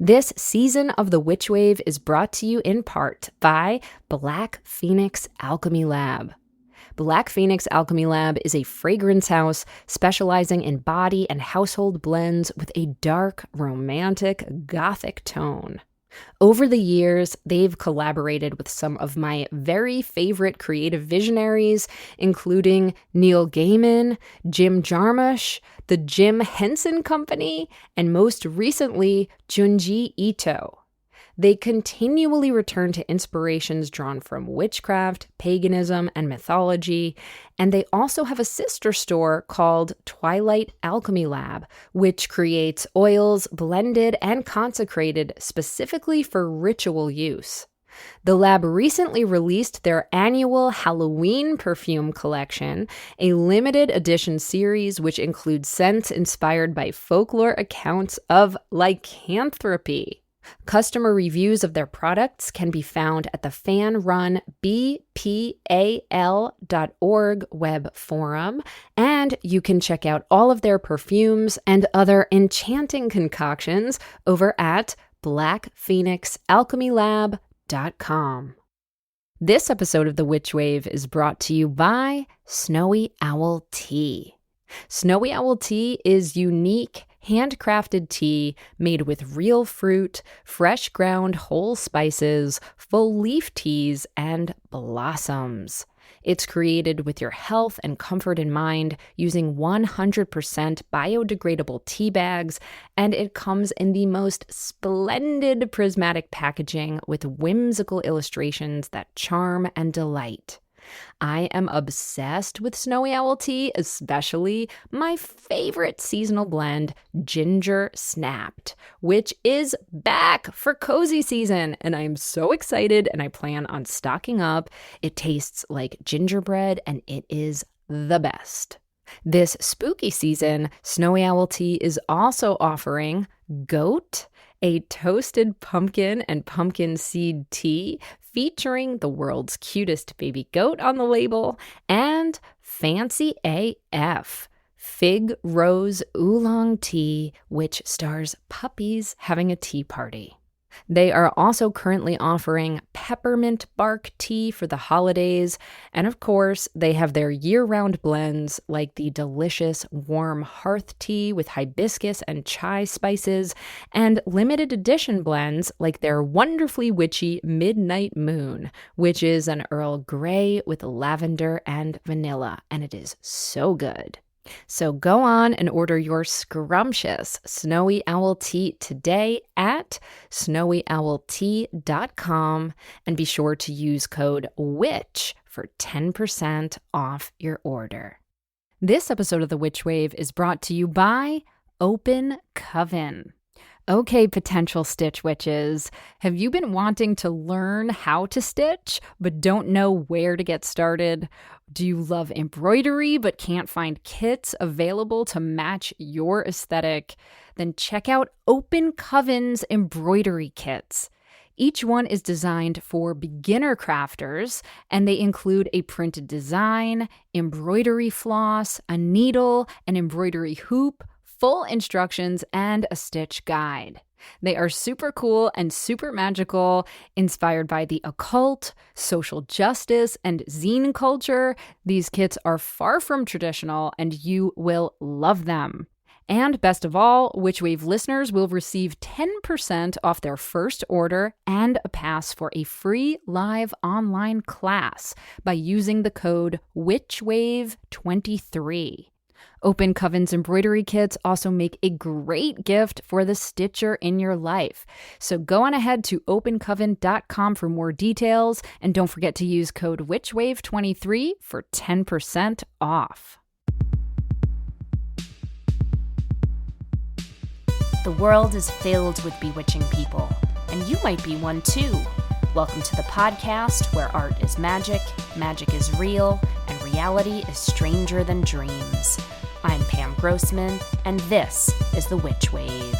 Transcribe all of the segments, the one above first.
This season of the Witch Wave is brought to you in part by Black Phoenix Alchemy Lab. Black Phoenix Alchemy Lab is a fragrance house specializing in body and household blends with a dark, romantic, gothic tone. Over the years, they've collaborated with some of my very favorite creative visionaries, including Neil Gaiman, Jim Jarmusch, the Jim Henson Company, and most recently, Junji Ito. They continually return to inspirations drawn from witchcraft, paganism, and mythology, and they also have a sister store called Twilight Alchemy Lab, which creates oils blended and consecrated specifically for ritual use. The lab recently released their annual Halloween perfume collection, a limited edition series which includes scents inspired by folklore accounts of lycanthropy. Customer reviews of their products can be found at the fan-run bpal.org web forum, and you can check out all of their perfumes and other enchanting concoctions over at blackphoenixalchemylab.com. This episode of The Witch Wave is brought to you by Snowy Owl Tea. Snowy Owl Tea is unique, handcrafted tea made with real fruit, fresh ground whole spices, full leaf teas, and blossoms. It's created with your health and comfort in mind using 100% biodegradable tea bags, and it comes in the most splendid prismatic packaging with whimsical illustrations that charm and delight. I am obsessed with Snowy Owl Tea, especially my favorite seasonal blend, Ginger Snapped, which is back for cozy season, and I am so excited and I plan on stocking up. It tastes like gingerbread and it is the best. This spooky season, Snowy Owl Tea is also offering Goat, a toasted pumpkin and pumpkin seed tea featuring the world's cutest baby goat on the label, and Fancy AF, Fig Rose Oolong Tea, which stars puppies having a tea party. They are also currently offering peppermint bark tea for the holidays, and of course, they have their year-round blends like the delicious warm hearth tea with hibiscus and chai spices, and limited edition blends like their wonderfully witchy Midnight Moon, which is an Earl Grey with lavender and vanilla, and it is so good. So go on and order your scrumptious Snowy Owl Tea today at snowyowltea.com, and be sure to use code WITCH for 10% off your order. This episode of The Witch Wave is brought to you by Open Coven. Okay, potential stitch witches, have you been wanting to learn how to stitch but don't know where to get started? Do you love embroidery but can't find kits available to match your aesthetic? Then check out Open Coven's embroidery kits. Each one is designed for beginner crafters, and they include a printed design, embroidery floss, a needle, an embroidery hoop, full instructions, and a stitch guide. They are super cool and super magical, inspired by the occult, social justice, and zine culture. These kits are far from traditional, and you will love them. And best of all, Witch Wave listeners will receive 10% off their first order and a pass for a free live online class by using the code WitchWave23. Open Coven's embroidery kits also make a great gift for the stitcher in your life. So go on ahead to opencoven.com for more details, and don't forget to use code WitchWave23 for 10% off. The world is filled with bewitching people, and you might be one too. Welcome to the podcast where art is magic is real, and reality is stranger than dreams. I'm Pam Grossman, and this is The Witch Wave.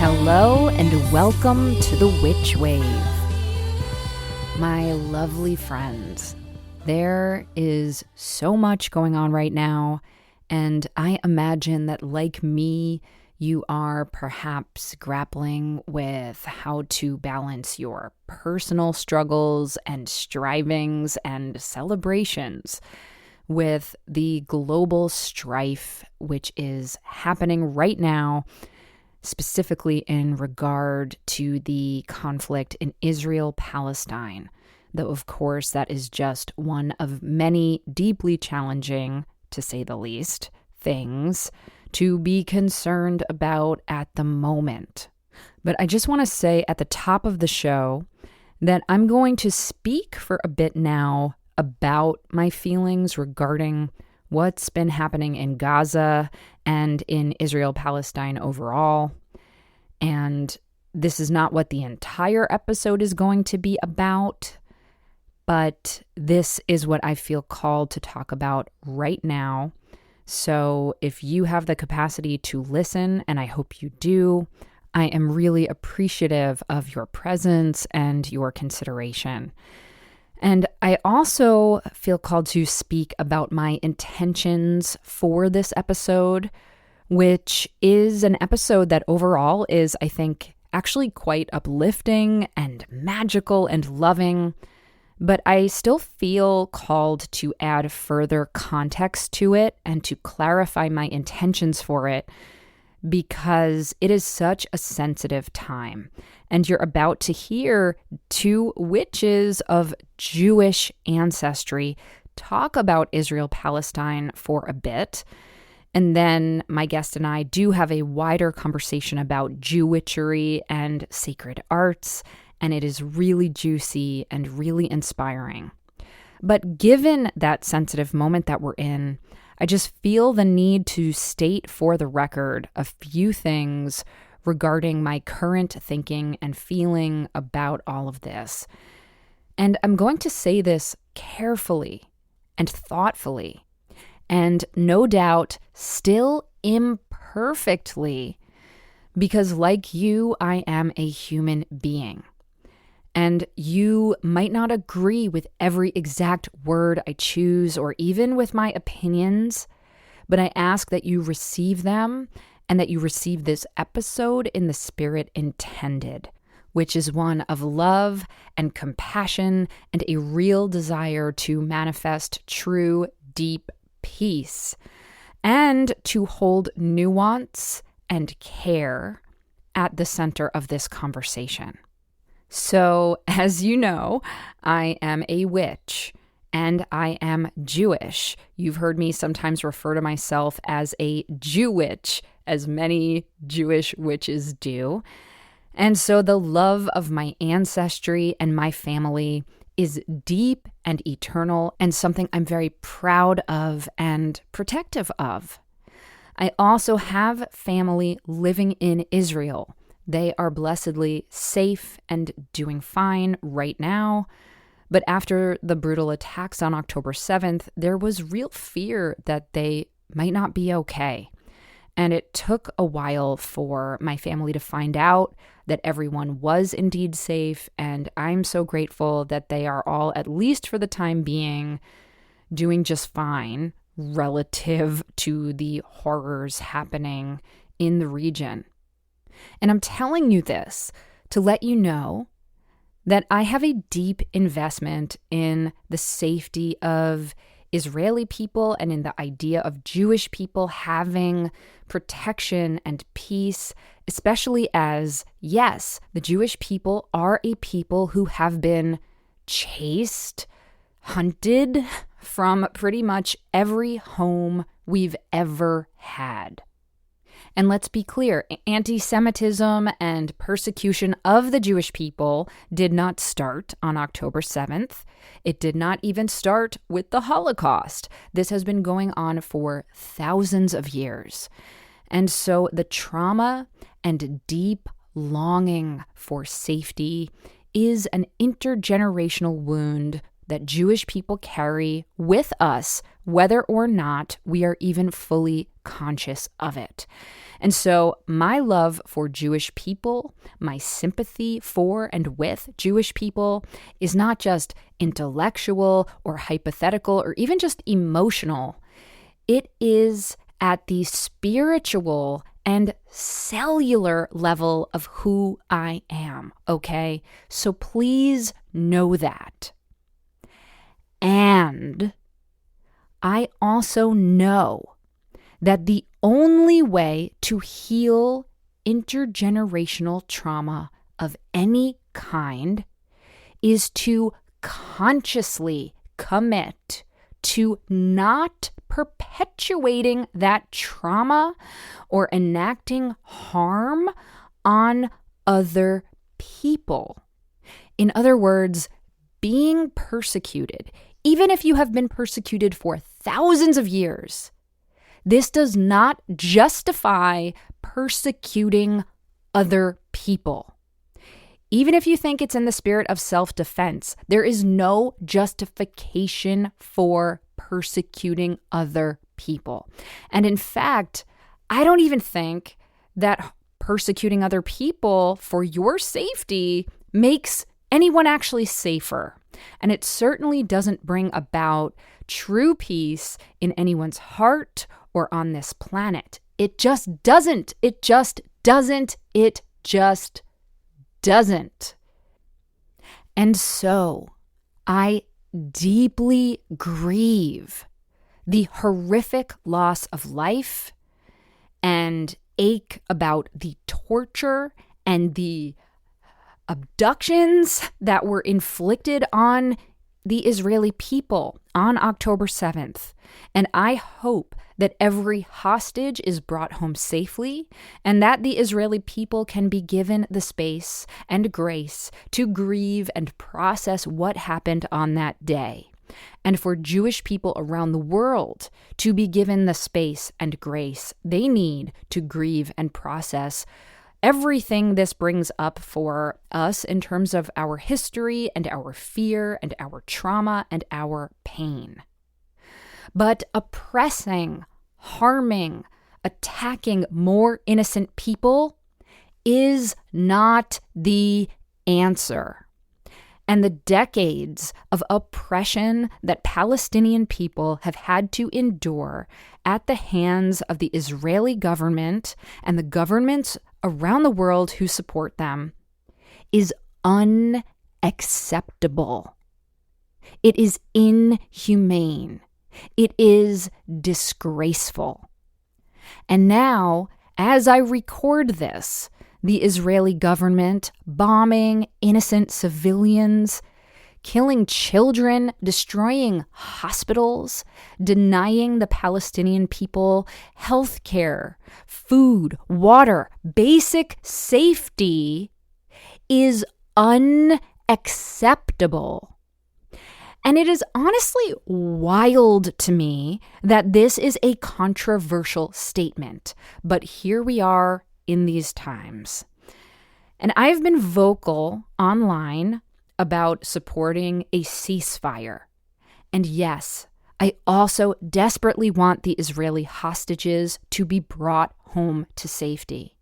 Hello and welcome to the Witch Wave. My lovely friends, there is so much going on right now, and I imagine that like me, you are perhaps grappling with how to balance your personal struggles and strivings and celebrations with the global strife which is happening right now, specifically in regard to the conflict in Israel-Palestine, though of course that is just one of many deeply challenging, to say the least, things to be concerned about at the moment. But I just want to say at the top of the show that I'm going to speak for a bit now about my feelings regarding what's been happening in Gaza and in Israel-Palestine overall. And this is not what the entire episode is going to be about, but this is what I feel called to talk about right now. So if you have the capacity to listen, and I hope you do, I am really appreciative of your presence and your consideration. And I also feel called to speak about my intentions for this episode, which is an episode that overall is, I think, actually quite uplifting and magical and loving. But I still feel called to add further context to it and to clarify my intentions for it, because it is such a sensitive time. And you're about to hear two witches of Jewish ancestry talk about Israel-Palestine for a bit. And then my guest and I do have a wider conversation about Jewitchery and sacred arts, and it is really juicy and really inspiring. But given that sensitive moment that we're in, I just feel the need to state for the record a few things regarding my current thinking and feeling about all of this. And I'm going to say this carefully and thoughtfully, and no doubt still imperfectly, because like you, I am a human being. And you might not agree with every exact word I choose or even with my opinions, but I ask that you receive them and that you receive this episode in the spirit intended, which is one of love and compassion and a real desire to manifest true, deep peace and to hold nuance and care at the center of this conversation. So, as you know, I am a witch and I am Jewish. You've heard me sometimes refer to myself as a Jewitch, as many Jewish witches do. And so the love of my ancestry and my family is deep and eternal and something I'm very proud of and protective of. I also have family living in Israel. They are blessedly safe and doing fine right now. But after the brutal attacks on October 7th, there was real fear that they might not be okay. And it took a while for my family to find out that everyone was indeed safe. And I'm so grateful that they are all, at least for the time being, doing just fine relative to the horrors happening in the region. And I'm telling you this to let you know that I have a deep investment in the safety of Israeli people and in the idea of Jewish people having protection and peace, especially as, yes, the Jewish people are a people who have been chased, hunted from pretty much every home we've ever had. And let's be clear, anti-Semitism and persecution of the Jewish people did not start on October 7th. It did not even start with the Holocaust. This has been going on for thousands of years. And so the trauma and deep longing for safety is an intergenerational wound that Jewish people carry with us, whether or not we are even fully conscious of it. And so my love for Jewish people, my sympathy for and with Jewish people is not just intellectual or hypothetical or even just emotional. It is at the spiritual and cellular level of who I am, okay? So please know that. And I also know that the only way to heal intergenerational trauma of any kind is to consciously commit to not perpetuating that trauma or enacting harm on other people. In other words, being persecuted, even if you have been persecuted for thousands of years, this does not justify persecuting other people. Even if you think it's in the spirit of self-defense, there is no justification for persecuting other people. And in fact, I don't even think that persecuting other people for your safety makes anyone actually safer. And it certainly doesn't bring about true peace in anyone's heart or on this planet. It just doesn't. It just doesn't. It just doesn't. And so I deeply grieve the horrific loss of life and ache about the torture and the abductions that were inflicted on the Israeli people on October 7th. And I hope that every hostage is brought home safely and that the Israeli people can be given the space and grace to grieve and process what happened on that day. And for Jewish people around the world to be given the space and grace they need to grieve and process everything this brings up for us in terms of our history and our fear and our trauma and our pain. But oppressing, harming, attacking more innocent people is not the answer. And the decades of oppression that Palestinian people have had to endure at the hands of the Israeli government and the governments around the world who support them is unacceptable. It is inhumane. It is disgraceful. And now, as I record this, the Israeli government bombing innocent civilians, killing children, destroying hospitals, denying the Palestinian people health care, food, water, basic safety is unacceptable. And it is honestly wild to me that this is a controversial statement, but here we are in these times. And I've been vocal online about supporting a ceasefire. And yes, I also desperately want the Israeli hostages to be brought home to safety.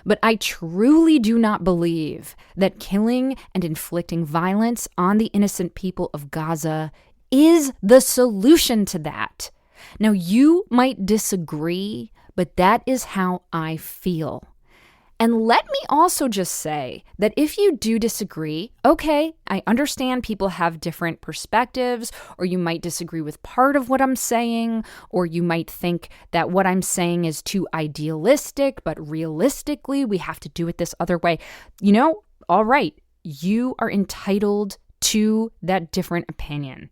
But I truly do not believe that killing and inflicting violence on the innocent people of Gaza is the solution to that. Now, you might disagree, but that is how I feel. And let me also just say that if you do disagree, okay, I understand people have different perspectives, or you might disagree with part of what I'm saying, or you might think that what I'm saying is too idealistic, but realistically, we have to do it this other way. You know, all right, you are entitled to that different opinion.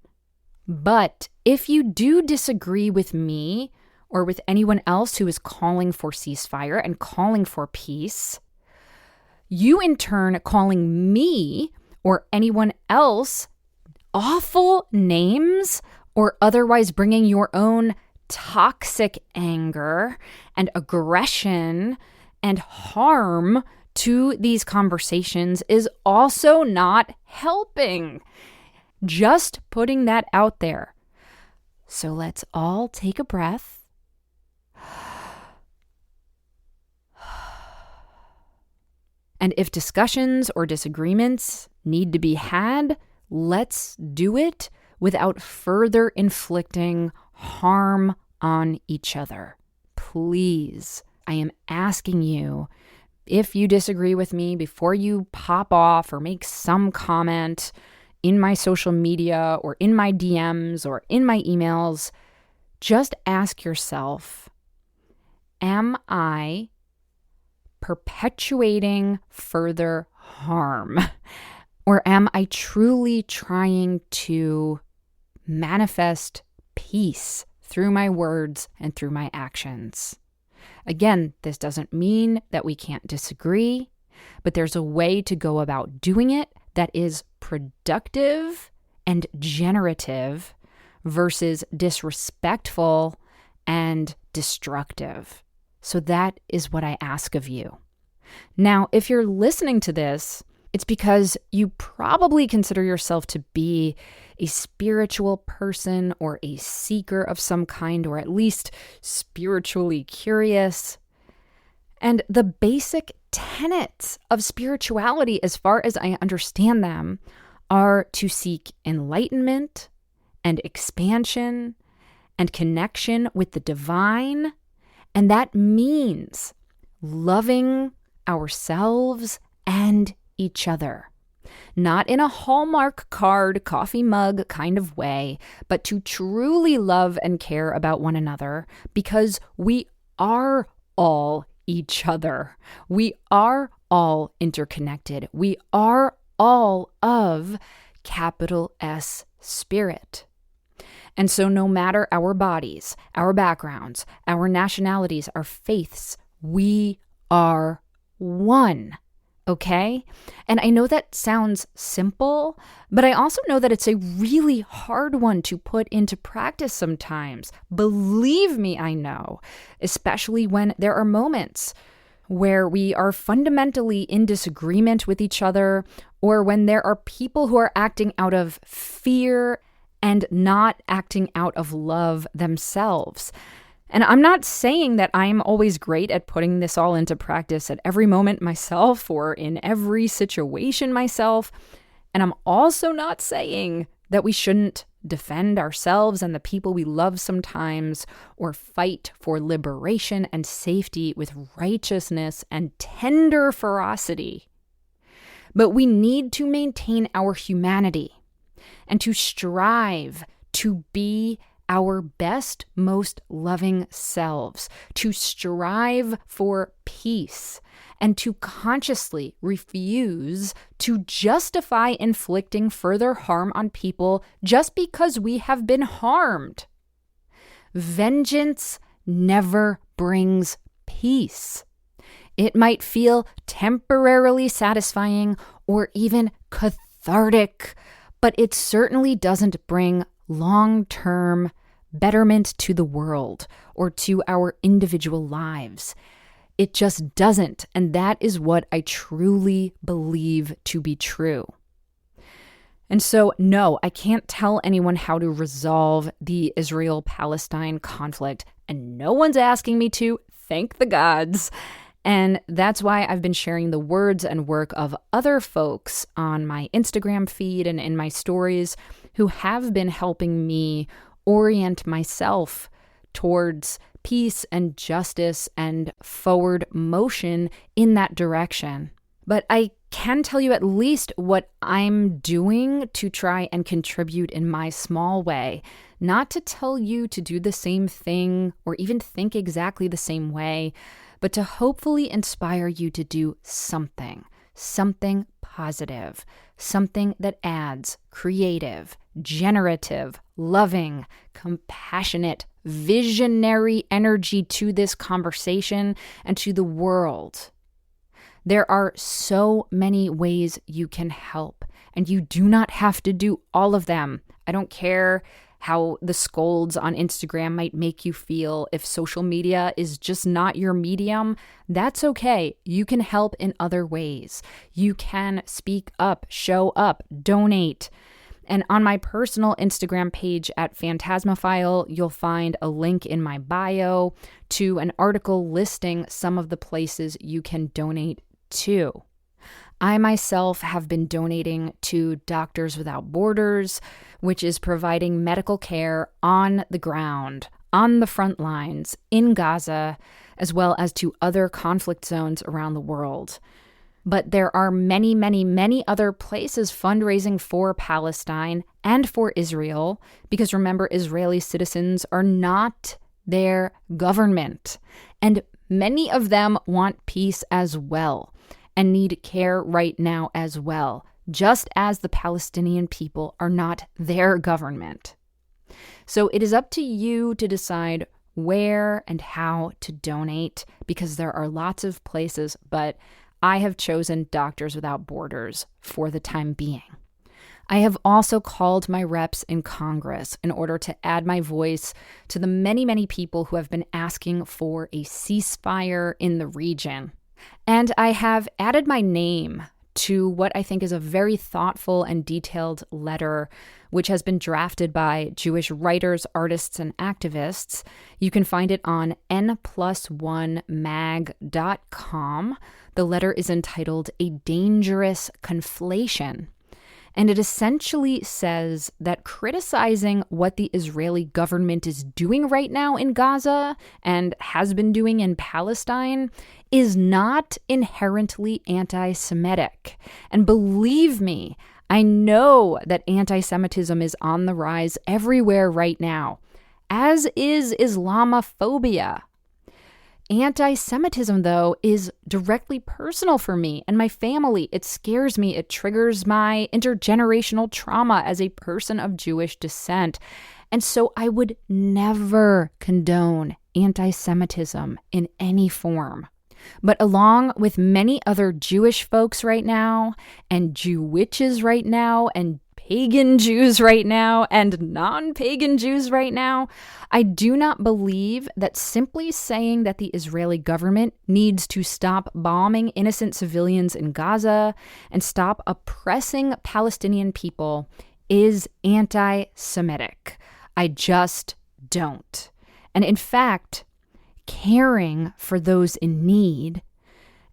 But if you do disagree with me, or with anyone else who is calling for ceasefire and calling for peace, you in turn calling me or anyone else awful names or otherwise bringing your own toxic anger and aggression and harm to these conversations is also not helping. Just putting that out there. So let's all take a breath. And if discussions or disagreements need to be had, let's do it without further inflicting harm on each other. Please, I am asking you, if you disagree with me, before you pop off or make some comment in my social media or in my DMs or in my emails, just ask yourself, am I perpetuating further harm? Or am I truly trying to manifest peace through my words and through my actions? Again, this doesn't mean that we can't disagree, but there's a way to go about doing it that is productive and generative versus disrespectful and destructive. So that is what I ask of you. Now, if you're listening to this, it's because you probably consider yourself to be a spiritual person or a seeker of some kind, or at least spiritually curious. And the basic tenets of spirituality, as far as I understand them, are to seek enlightenment and expansion and connection with the divine. And that means loving ourselves and each other. Not in a Hallmark card, coffee mug kind of way, but to truly love and care about one another, because we are all each other. We are all interconnected. We are all of capital S Spirit. And so no matter our bodies, our backgrounds, our nationalities, our faiths, we are one. Okay? And I know that sounds simple, but I also know that it's a really hard one to put into practice sometimes. Believe me, I know, especially when there are moments where we are fundamentally in disagreement with each other, or when there are people who are acting out of fear and not acting out of love themselves. And I'm not saying that I'm always great at putting this all into practice at every moment myself or in every situation myself. And I'm also not saying that we shouldn't defend ourselves and the people we love sometimes, or fight for liberation and safety with righteousness and tender ferocity. But we need to maintain our humanity and to strive to be our best, most loving selves, to strive for peace, and to consciously refuse to justify inflicting further harm on people just because we have been harmed. Vengeance never brings peace. It might feel temporarily satisfying or even cathartic, but it certainly doesn't bring long-term betterment to the world or to our individual lives. It just doesn't, and that is what I truly believe to be true. And so, no, I can't tell anyone how to resolve the Israel-Palestine conflict, and no one's asking me to, thank the gods. And that's why I've been sharing the words and work of other folks on my Instagram feed and in my stories who have been helping me orient myself towards peace and justice and forward motion in that direction. But I can tell you at least what I'm doing to try and contribute in my small way. Not to tell you to do the same thing or even think exactly the same way, but to hopefully inspire you to do something positive, something that adds creative, generative, loving, compassionate, visionary energy to this conversation and to the world. There are so many ways you can help, and you do not have to do all of them. I don't care how the scolds on Instagram might make you feel. If social media is just not your medium, that's okay. You can help in other ways. You can speak up, show up, donate. And on my personal Instagram page at Phantasmophile, you'll find a link in my bio to an article listing some of the places you can donate to. I myself have been donating to Doctors Without Borders, which is providing medical care on the ground, on the front lines, in Gaza, as well as to other conflict zones around the world. But there are many, many, many other places fundraising for Palestine and for Israel, because remember, Israeli citizens are not their government. And many of them want peace as well and need care right now as well, just as the Palestinian people are not their government. So it is up to you to decide where and how to donate, because there are lots of places, but I have chosen Doctors Without Borders for the time being. I have also called my reps in Congress in order to add my voice to the many, many people who have been asking for a ceasefire in the region. And I have added my name to what I think is a very thoughtful and detailed letter, which has been drafted by Jewish writers, artists, and activists. You can find it on n+1mag.com. The letter is entitled A Dangerous Conflation. And it essentially says that criticizing what the Israeli government is doing right now in Gaza and has been doing in Palestine is not inherently anti-Semitic. And believe me, I know that anti-Semitism is on the rise everywhere right now, as is Islamophobia. Anti-Semitism, though, is directly personal for me and my family. It scares me. It triggers my intergenerational trauma as a person of Jewish descent. And so I would never condone anti-Semitism in any form. But along with many other Jewish folks right now, and Jewitches right now, and pagan Jews right now, and non-pagan Jews right now, I do not believe that simply saying that the Israeli government needs to stop bombing innocent civilians in Gaza and stop oppressing Palestinian people is anti-Semitic. I just don't. And in fact, caring for those in need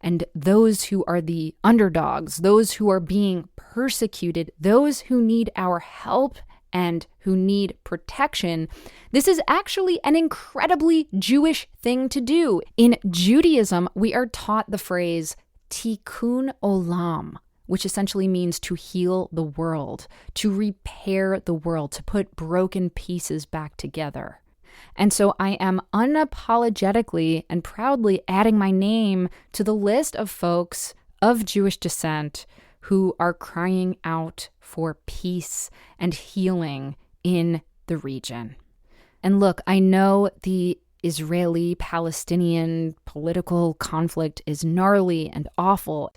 and those who are the underdogs, those who are being persecuted, those who need our help and who need protection, this is actually an incredibly Jewish thing to do. In Judaism, we are taught the phrase tikkun olam, which essentially means to heal the world, to repair the world, to put broken pieces back together. And so I am unapologetically and proudly adding my name to the list of folks of Jewish descent who are crying out for peace and healing in the region. And look, I know the Israeli-Palestinian political conflict is gnarly and awful,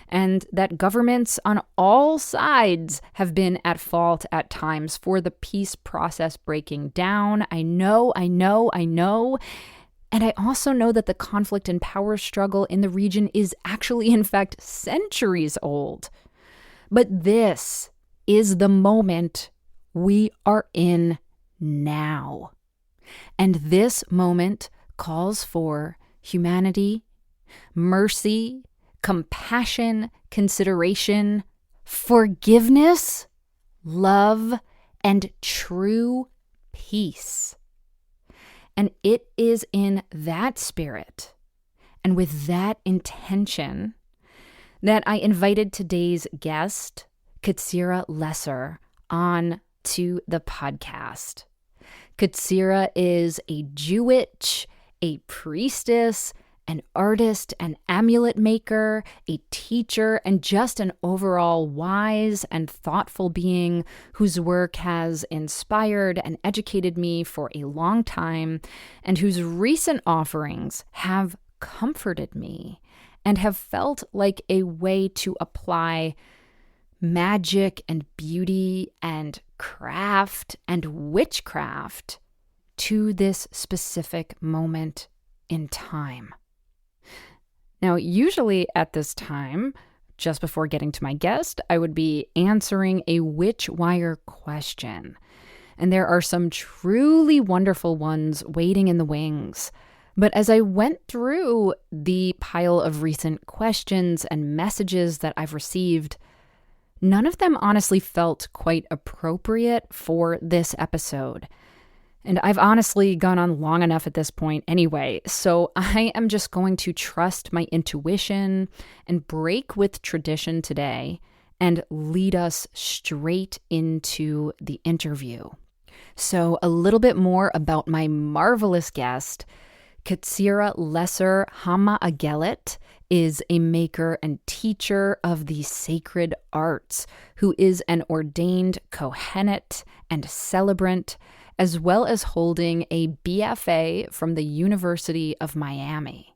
and that governments on all sides have been at fault at times for the peace process breaking down. I know. And I also know that the conflict and power struggle in the region is actually, in fact, centuries old. But this is the moment we are in now. And this moment calls for humanity, mercy, compassion, consideration, forgiveness, love, and true peace. And it is in that spirit and with that intention that I invited today's guest, Ketzirah Lesser, on to the podcast. Ketzirah is a Jewitch, a priestess, an artist, an amulet maker, a teacher, and just an overall wise and thoughtful being whose work has inspired and educated me for a long time, and whose recent offerings have comforted me and have felt like a way to apply magic and beauty and craft and witchcraft to this specific moment in time. Now, usually at this time, Just before getting to my guest, I would be answering a Witchwire question. And there are some truly wonderful ones waiting in the wings. But as I went through the pile of recent questions and messages that I've received, none of them honestly felt quite appropriate for this episode. And I've honestly gone on long enough at this point anyway, so I am just going to trust my intuition and break with tradition today and lead us straight into the interview. So a little bit more about my marvelous guest. Ketzirah Lesser Hama Agelet is a maker and teacher of the sacred arts, who is an ordained Kohenet and celebrant, as well as holding a BFA from the University of Miami.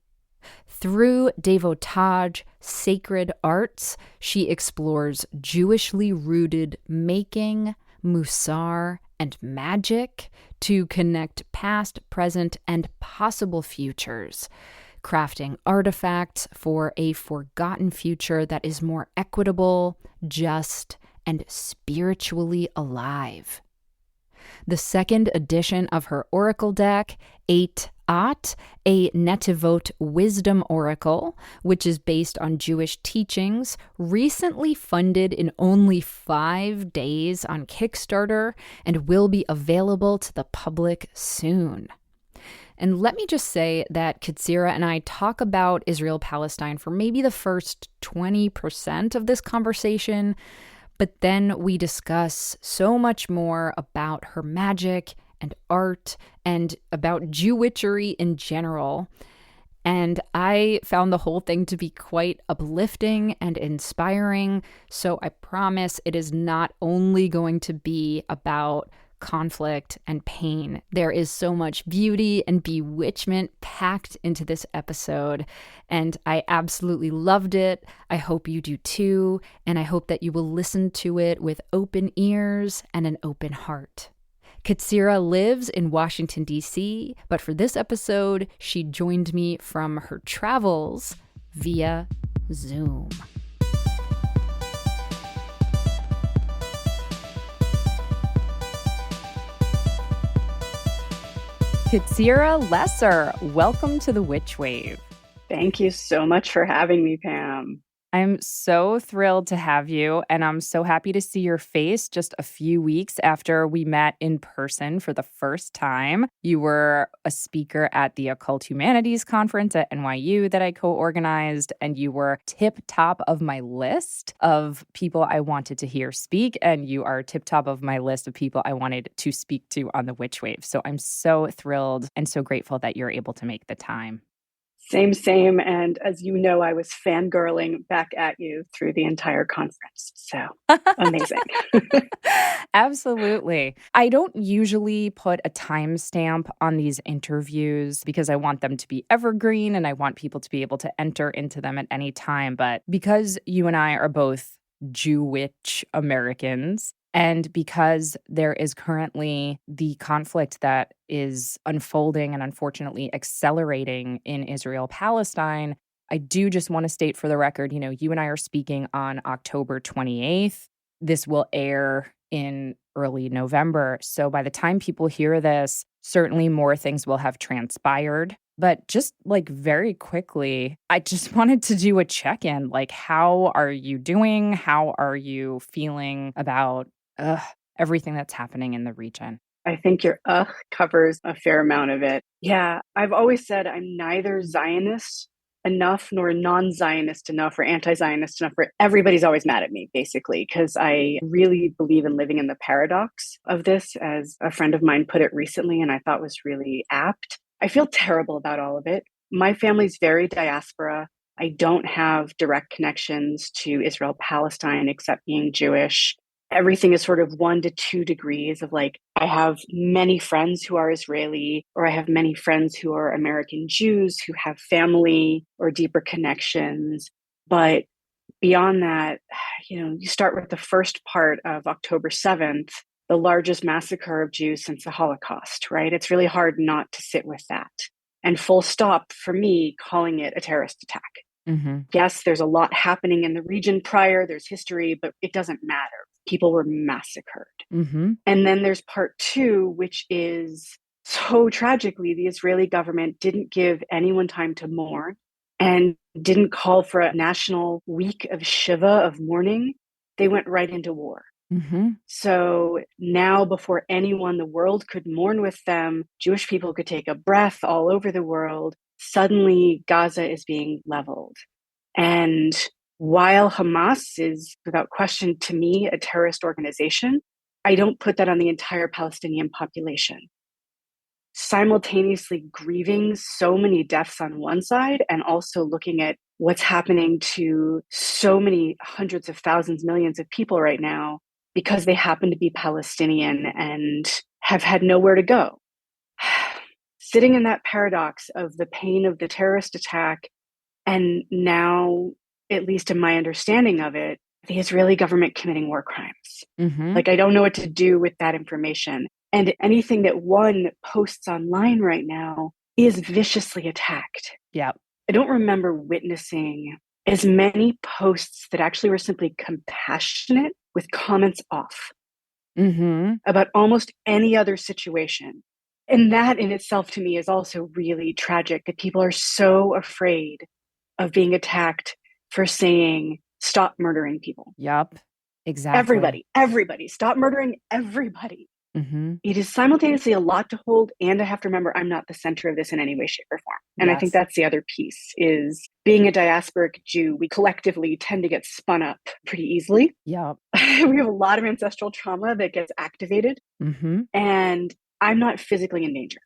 Through devotage, sacred arts, she explores Jewishly rooted making, musar, and magic to connect past, present, and possible futures, crafting artifacts for a forgotten future that is more equitable, just, and spiritually alive. The second edition of her oracle deck, 8-At, a Netivot wisdom oracle, which is based on Jewish teachings, recently funded in only 5 days on Kickstarter and will be available to the public soon. And let me just say that Ketzirah and I talk about Israel-Palestine for maybe the first 20% of this conversation, but then we discuss so much more about her magic and art and about Jewitchery in general. And I found the whole thing to be quite uplifting and inspiring. So I promise it is not only going to be about conflict and pain. There is so much beauty and bewitchment packed into this episode, and I absolutely loved it. I hope you do too, and I hope that you will listen to it with open ears and an open heart. Ketzirah lives in Washington, D.C., but for this episode, she joined me from her travels via Zoom. Ketzirah Lesser, welcome to the Witch Wave. Thank you so much for having me, Pam. I'm so thrilled to have you, and I'm so happy to see your face just a few weeks after we met in person for the first time. You were a speaker at the Occult Humanities Conference at NYU that I co-organized, and you were tip-top of my list of people I wanted to hear speak, and you are tip-top of my list of people I wanted to speak to on the Witch Wave. So I'm so thrilled and so grateful that you're able to make the time. Same. And as you know, I was fangirling back at you through the entire conference. So amazing. Absolutely. I don't usually put a timestamp on these interviews because I want them to be evergreen and I want people to be able to enter into them at any time. But because you and I are both Jewitch Americans, and because there is currently the conflict that is unfolding and unfortunately accelerating in Israel-Palestine, I do just want to state for the record, you and I are speaking on October 28th. This will air in early November. So by the time people hear this, certainly more things will have transpired. But just very quickly, I just wanted to do a check-in. How are you doing? How are you feeling about everything that's happening in the region? I think your covers a fair amount of it. Yeah, I've always said I'm neither Zionist enough nor non-Zionist enough or anti-Zionist enough. Everybody's always mad at me, basically, because I really believe in living in the paradox of this, as a friend of mine put it recently, and I thought was really apt. I feel terrible about all of it. My family's very diaspora. I don't have direct connections to Israel-Palestine except being Jewish. Everything is sort of 1 to 2 degrees of I have many friends who are Israeli, or I have many friends who are American Jews who have family or deeper connections. But beyond that, you start with the first part of October 7th, the largest massacre of Jews since the Holocaust, right? It's really hard not to sit with that. And full stop for me calling it a terrorist attack. Yes, there's a lot happening in the region prior, there's history, but it doesn't matter. People were massacred. And then there's part two, which is so tragically, the Israeli government didn't give anyone time to mourn and didn't call for a national week of Shiva, of mourning. They went right into war. So now, before anyone, the world could mourn with them, Jewish people could take a breath all over the world. Suddenly, Gaza is being leveled. And while Hamas is, without question, to me, a terrorist organization, I don't put that on the entire Palestinian population. Simultaneously grieving so many deaths on one side and also looking at what's happening to so many hundreds of thousands, millions of people right now because they happen to be Palestinian and have had nowhere to go. Sitting in that paradox of the pain of the terrorist attack, and now, at least in my understanding of it, the Israeli government committing war crimes. Like, I don't know what to do with that information. And anything that one posts online right now is viciously attacked. I don't remember witnessing as many posts that actually were simply compassionate with comments off about almost any other situation. And that in itself, to me, is also really tragic, that people are so afraid of being attacked for saying, stop murdering people. Exactly. Everybody, stop murdering everybody. It is simultaneously a lot to hold, and I have to remember I'm not the center of this in any way, shape, or form. And I think that's the other piece, is being a diasporic Jew, we collectively tend to get spun up pretty easily. We have a lot of ancestral trauma that gets activated, and I'm not physically in danger.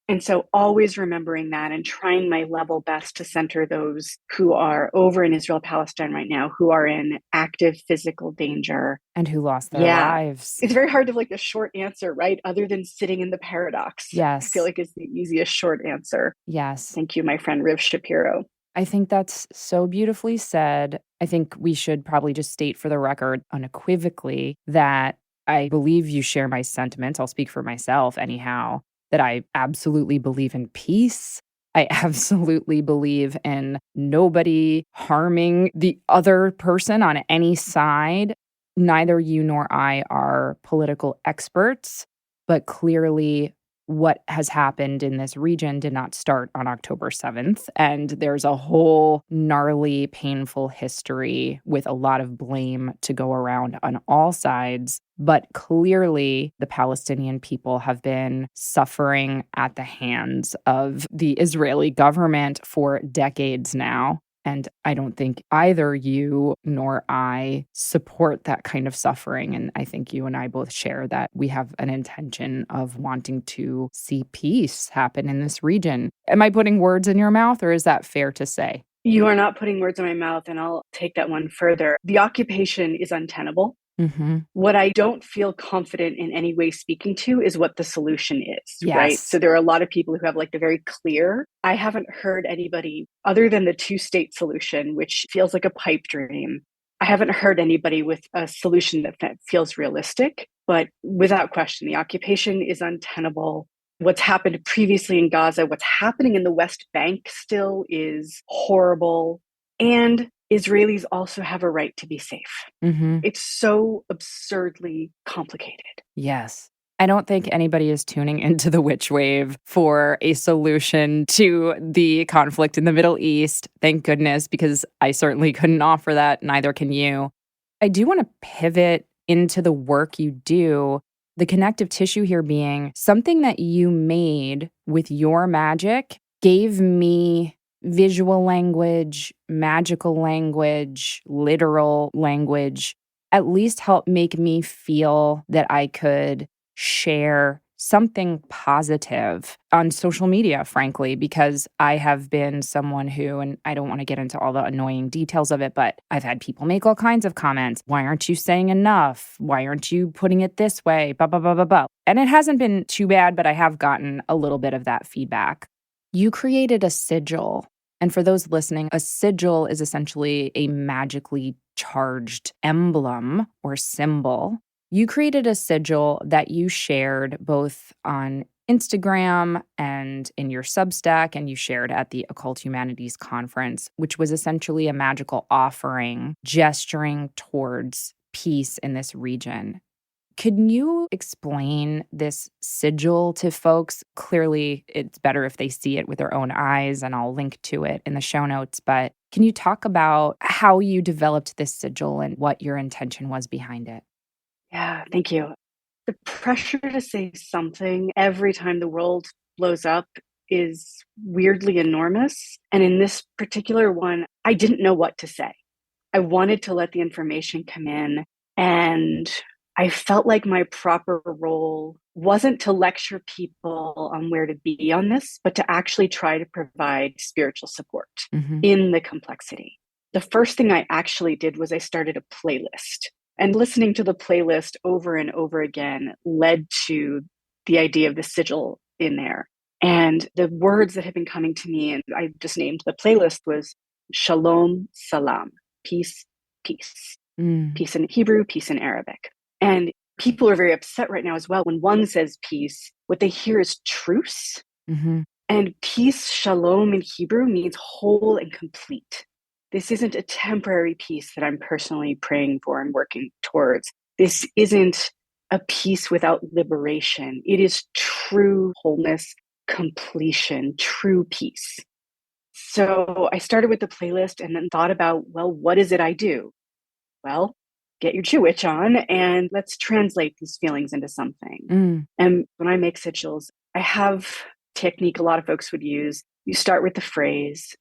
And so always remembering that and trying my level best to center those who are over in Israel-Palestine right now, who are in active physical danger. And who lost their lives. It's very hard to like a short answer, right? Other than sitting in the paradox. I feel like it's the easiest short answer. Thank you, my friend Riv Shapiro. I think that's so beautifully said. I think we should probably just state for the record unequivocally that I believe you share my sentiments. I'll speak for myself anyhow. That I absolutely believe in peace. I absolutely believe in nobody harming the other person on any side. Neither you nor I are political experts, but clearly what has happened in this region did not start on October 7th. And there's a whole gnarly, painful history with a lot of blame to go around on all sides. But clearly, the Palestinian people have been suffering at the hands of the Israeli government for decades now. And I don't think either you nor I support that kind of suffering. And I think you and I both share that we have an intention of wanting to see peace happen in this region. Am I putting words in your mouth, or is that fair to say? You are not putting words in my mouth, and I'll take that one further. The occupation is untenable. What I don't feel confident in any way speaking to is what the solution is, right? So there are a lot of people who have like the very clear. I haven't heard anybody other than the two-state solution, which feels like a pipe dream. I haven't heard anybody with a solution that feels realistic, but without question, the occupation is untenable. What's happened previously in Gaza, what's happening in the West Bank still is horrible. And Israelis also have a right to be safe. It's so absurdly complicated. I don't think anybody is tuning into the Witch Wave for a solution to the conflict in the Middle East. Thank goodness, because I certainly couldn't offer that. Neither can you. I do want to pivot into the work you do, the connective tissue here being something that you made with your magic gave me visual language, magical language, literal language, at least help make me feel that I could share something positive on social media, frankly, because I have been someone who, and I don't want to get into all the annoying details of it, but I've had people make all kinds of comments. Why aren't you saying enough? Why aren't you putting it this way? Blah, blah, blah, blah, blah. And it hasn't been too bad, but I have gotten a little bit of that feedback. You created a sigil. And for those listening, a sigil is essentially a magically charged emblem or symbol. You created a sigil that you shared both on Instagram and in your Substack, and you shared at the Occult Humanities Conference, which was essentially a magical offering gesturing towards peace in this region. Can you explain this sigil to folks? Clearly, it's better if they see it with their own eyes, and I'll link to it in the show notes. But can you talk about how you developed this sigil and what your intention was behind it? Yeah, thank you. The pressure to say something every time the world blows up is weirdly enormous. And in this particular one, I didn't know what to say. I wanted to let the information come in, and I felt like my proper role wasn't to lecture people on where to be on this, but to actually try to provide spiritual support in the complexity. The first thing I actually did was I started a playlist. And listening to the playlist over and over again led to the idea of the sigil in there. And the words that had been coming to me, and I just named the playlist, was Shalom, Salam, peace, peace. Peace in Hebrew, peace in Arabic. And people are very upset right now as well. When one says peace, what they hear is truce. And peace, shalom in Hebrew, means whole and complete. This isn't a temporary peace that I'm personally praying for and working towards. This isn't a peace without liberation. It is true wholeness, completion, true peace. So I started with the playlist and then thought about, well, what is it I do? Well, get your Jewitch on and let's translate these feelings into something. And when I make sigils, I have a technique a lot of folks would use. You start with the phrase,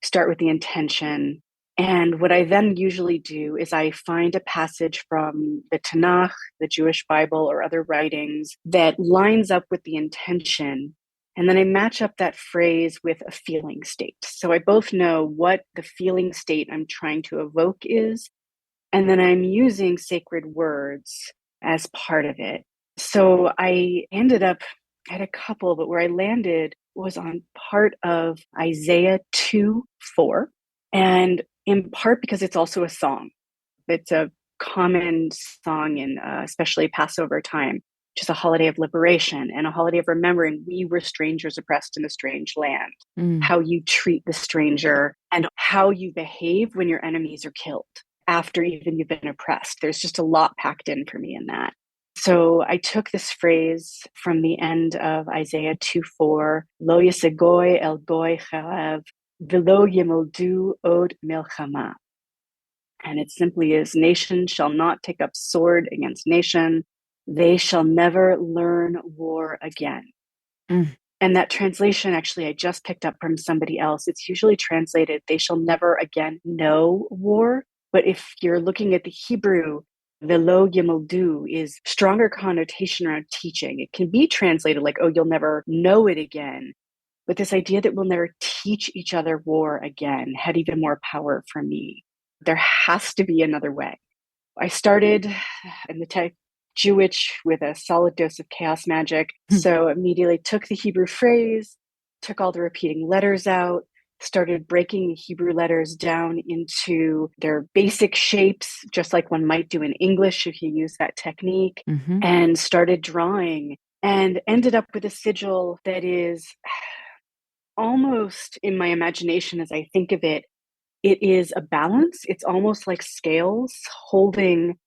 start with the intention. And what I then usually do is I find a passage from the Tanakh, the Jewish Bible, or other writings that lines up with the intention. And then I match up that phrase with a feeling state. So I both know what the feeling state I'm trying to evoke is, and then I'm using sacred words as part of it. So I ended up at a couple, but where I landed was on part of Isaiah 2:4, and in part because it's also a song. It's a common song in especially Passover time, which is a holiday of liberation and a holiday of remembering we were strangers oppressed in a strange land, how you treat the stranger and how you behave when your enemies are killed after even you've been oppressed. There's just a lot packed in for me in that. So I took this phrase from the end of Isaiah 2:4, Lo yisegoy el goy charav, velo yimoldu od milchama. And it simply is, nation shall not take up sword against nation. They shall never learn war again. And that translation, actually, I just picked up from somebody else. It's usually translated, they shall never again know war. But if you're looking at the Hebrew, velo yimoldu is stronger connotation around teaching. It can be translated like, oh, you'll never know it again. But this idea that we'll never teach each other war again had even more power for me. There has to be another way. I started in the type Jewitch with a solid dose of chaos magic. So immediately took the Hebrew phrase, took all the repeating letters out, started breaking the Hebrew letters down into their basic shapes, just like one might do in English if you use that technique, and started drawing and ended up with a sigil that is almost, in my imagination as I think of it, it is a balance. It's almost like scales holding,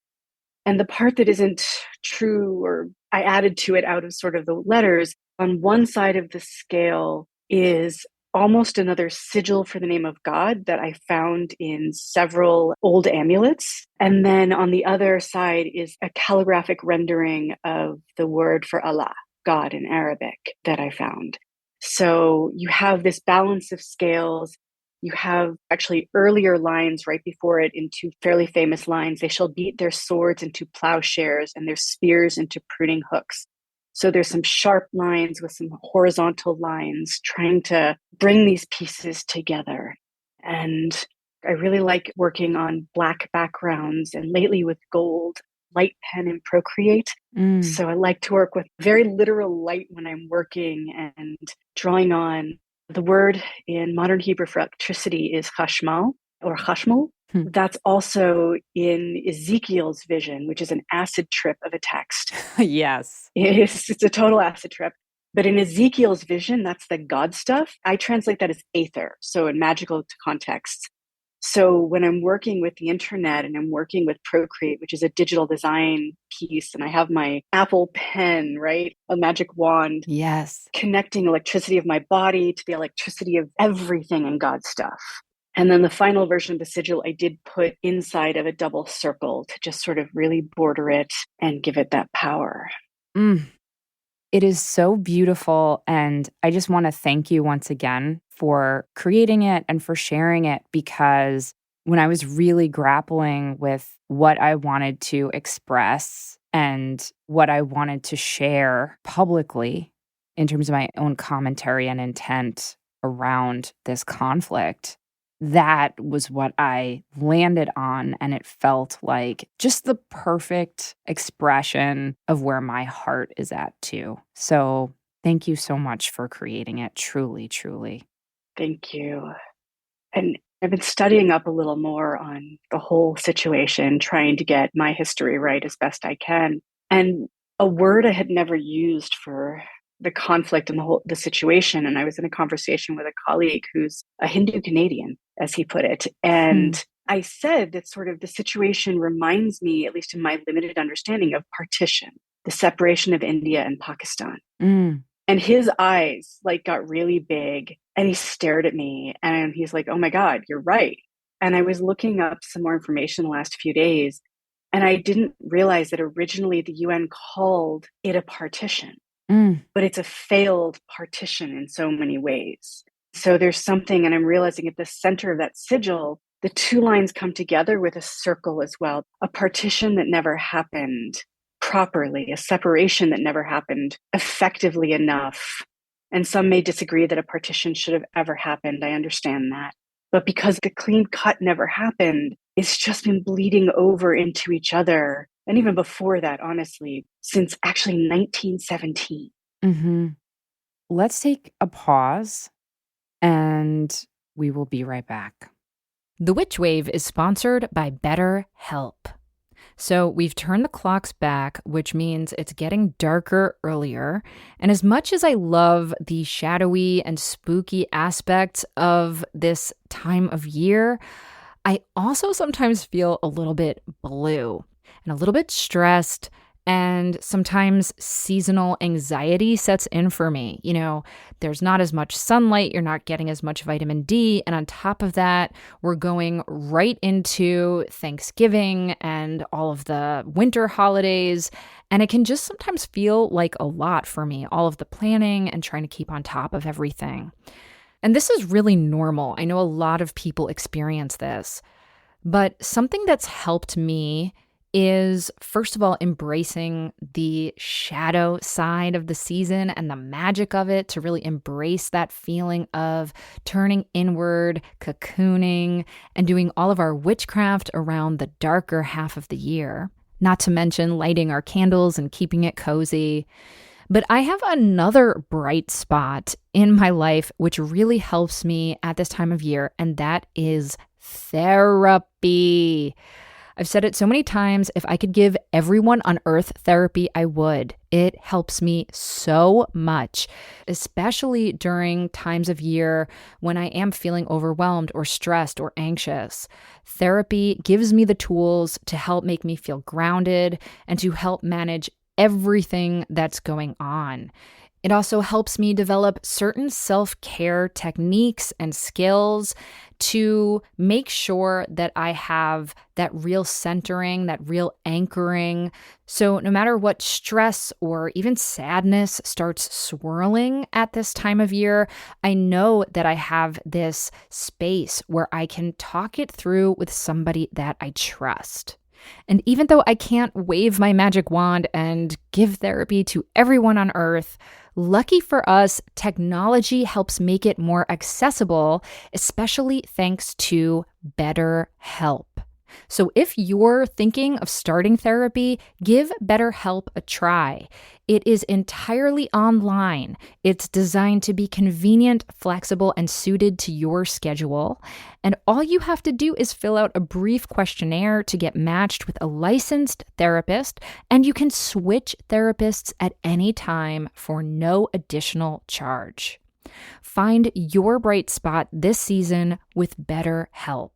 and the part that isn't true, or I added to it out of sort of the letters, on one side of the scale is almost another sigil for the name of God that I found in several old amulets. And then on the other side is a calligraphic rendering of the word for Allah, God in Arabic, that I found. So you have this balance of scales. You have actually earlier lines right before it in two fairly famous lines. They shall beat their swords into plowshares and their spears into pruning hooks. So there's some sharp lines with some horizontal lines trying to bring these pieces together. And I really like working on black backgrounds and lately with gold, light pen and Procreate. So I like to work with very literal light when I'm working and drawing on. The word in modern Hebrew for electricity is chashmal or chashmal. That's also in Ezekiel's vision, which is an acid trip of a text. Yes. It's a total acid trip. But in Ezekiel's vision, that's the God stuff. I translate that as aether, so in magical contexts. So when I'm working with the internet and I'm working with Procreate, which is a digital design piece, and I have my Apple pen, right? A magic wand. Yes. Connecting electricity of my body to the electricity of everything in God's stuff. And then the final version of the sigil, I did put inside of a double circle to just sort of really border it and give it that power. It is so beautiful. And I just want to thank you once again for creating it and for sharing it, because when I was really grappling with what I wanted to express and what I wanted to share publicly in terms of my own commentary and intent around this conflict, that was what I landed on. And it felt like just the perfect expression of where my heart is at too. So thank you so much for creating it. Truly, truly. Thank you. And I've been studying up a little more on the whole situation, trying to get my history right as best I can. And a word I had never used for the conflict and the situation. And I was in a conversation with a colleague who's a Hindu Canadian, as he put it. And I said that sort of the situation reminds me, at least in my limited understanding, of partition, the separation of India and Pakistan. And his eyes like got really big and he stared at me and he's like, oh my God, you're right. And I was looking up some more information the last few days, and I didn't realize that originally the UN called it a partition. But it's a failed partition in so many ways. So there's something, and I'm realizing at the center of that sigil, the two lines come together with a circle as well. A partition that never happened properly, a separation that never happened effectively enough. And some may disagree that a partition should have ever happened. I understand that. But because the clean cut never happened, it's just been bleeding over into each other. And even before that, honestly, since actually 1917. Let's take a pause and we will be right back. The Witch Wave is sponsored by BetterHelp. So we've turned the clocks back, which means it's getting darker earlier. And as much as I love the shadowy and spooky aspects of this time of year, I also sometimes feel a little bit blue and a little bit stressed, and sometimes seasonal anxiety sets in for me. You know, there's not as much sunlight, you're not getting as much vitamin D, and on top of that, we're going right into Thanksgiving and all of the winter holidays, and it can just sometimes feel like a lot for me, all of the planning and trying to keep on top of everything. And this is really normal. I know a lot of people experience this, but something that's helped me is, first of all, embracing the shadow side of the season and the magic of it, to really embrace that feeling of turning inward, cocooning, and doing all of our witchcraft around the darker half of the year. Not to mention lighting our candles and keeping it cozy. But I have another bright spot in my life which really helps me at this time of year, and that is therapy. I've said it so many times, if I could give everyone on earth therapy, I would. It helps me so much, especially during times of year when I am feeling overwhelmed or stressed or anxious. Therapy gives me the tools to help make me feel grounded and to help manage everything that's going on. It also helps me develop certain self-care techniques and skills to make sure that I have that real centering, that real anchoring. So no matter what stress or even sadness starts swirling at this time of year, I know that I have this space where I can talk it through with somebody that I trust. And even though I can't wave my magic wand and give therapy to everyone on earth, lucky for us, technology helps make it more accessible, especially thanks to BetterHelp. So if you're thinking of starting therapy, give BetterHelp a try. It is entirely online. It's designed to be convenient, flexible, and suited to your schedule. And all you have to do is fill out a brief questionnaire to get matched with a licensed therapist, and you can switch therapists at any time for no additional charge. Find your bright spot this season with BetterHelp.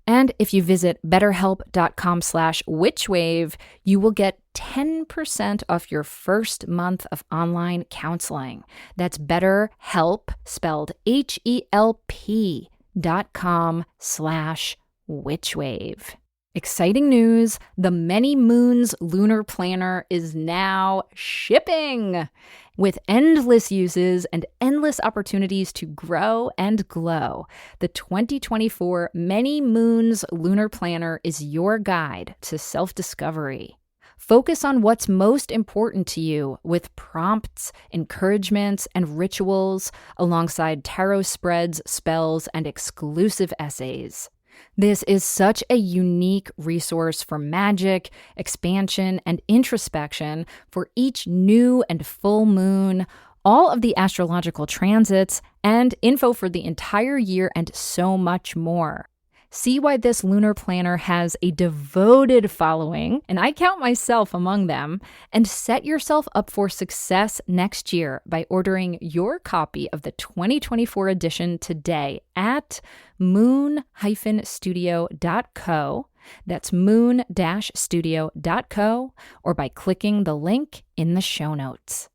And if you visit betterhelp.com/witchwave, you will get 10% off your first month of online counseling. That's BetterHelp, spelled HELP.com/witchwave. Exciting news, the Many Moons Lunar Planner is now shipping! With endless uses and endless opportunities to grow and glow, the 2024 Many Moons Lunar Planner is your guide to self-discovery. Focus on what's most important to you with prompts, encouragements, and rituals alongside tarot spreads, spells, and exclusive essays. This is such a unique resource for magic, expansion, and introspection for each new and full moon, all of the astrological transits, and info for the entire year, and so much more. See why this lunar planner has a devoted following, and I count myself among them, and set yourself up for success next year by ordering your copy of the 2024 edition today at moon-studio.co. That's moon-studio.co, or by clicking the link in the show notes.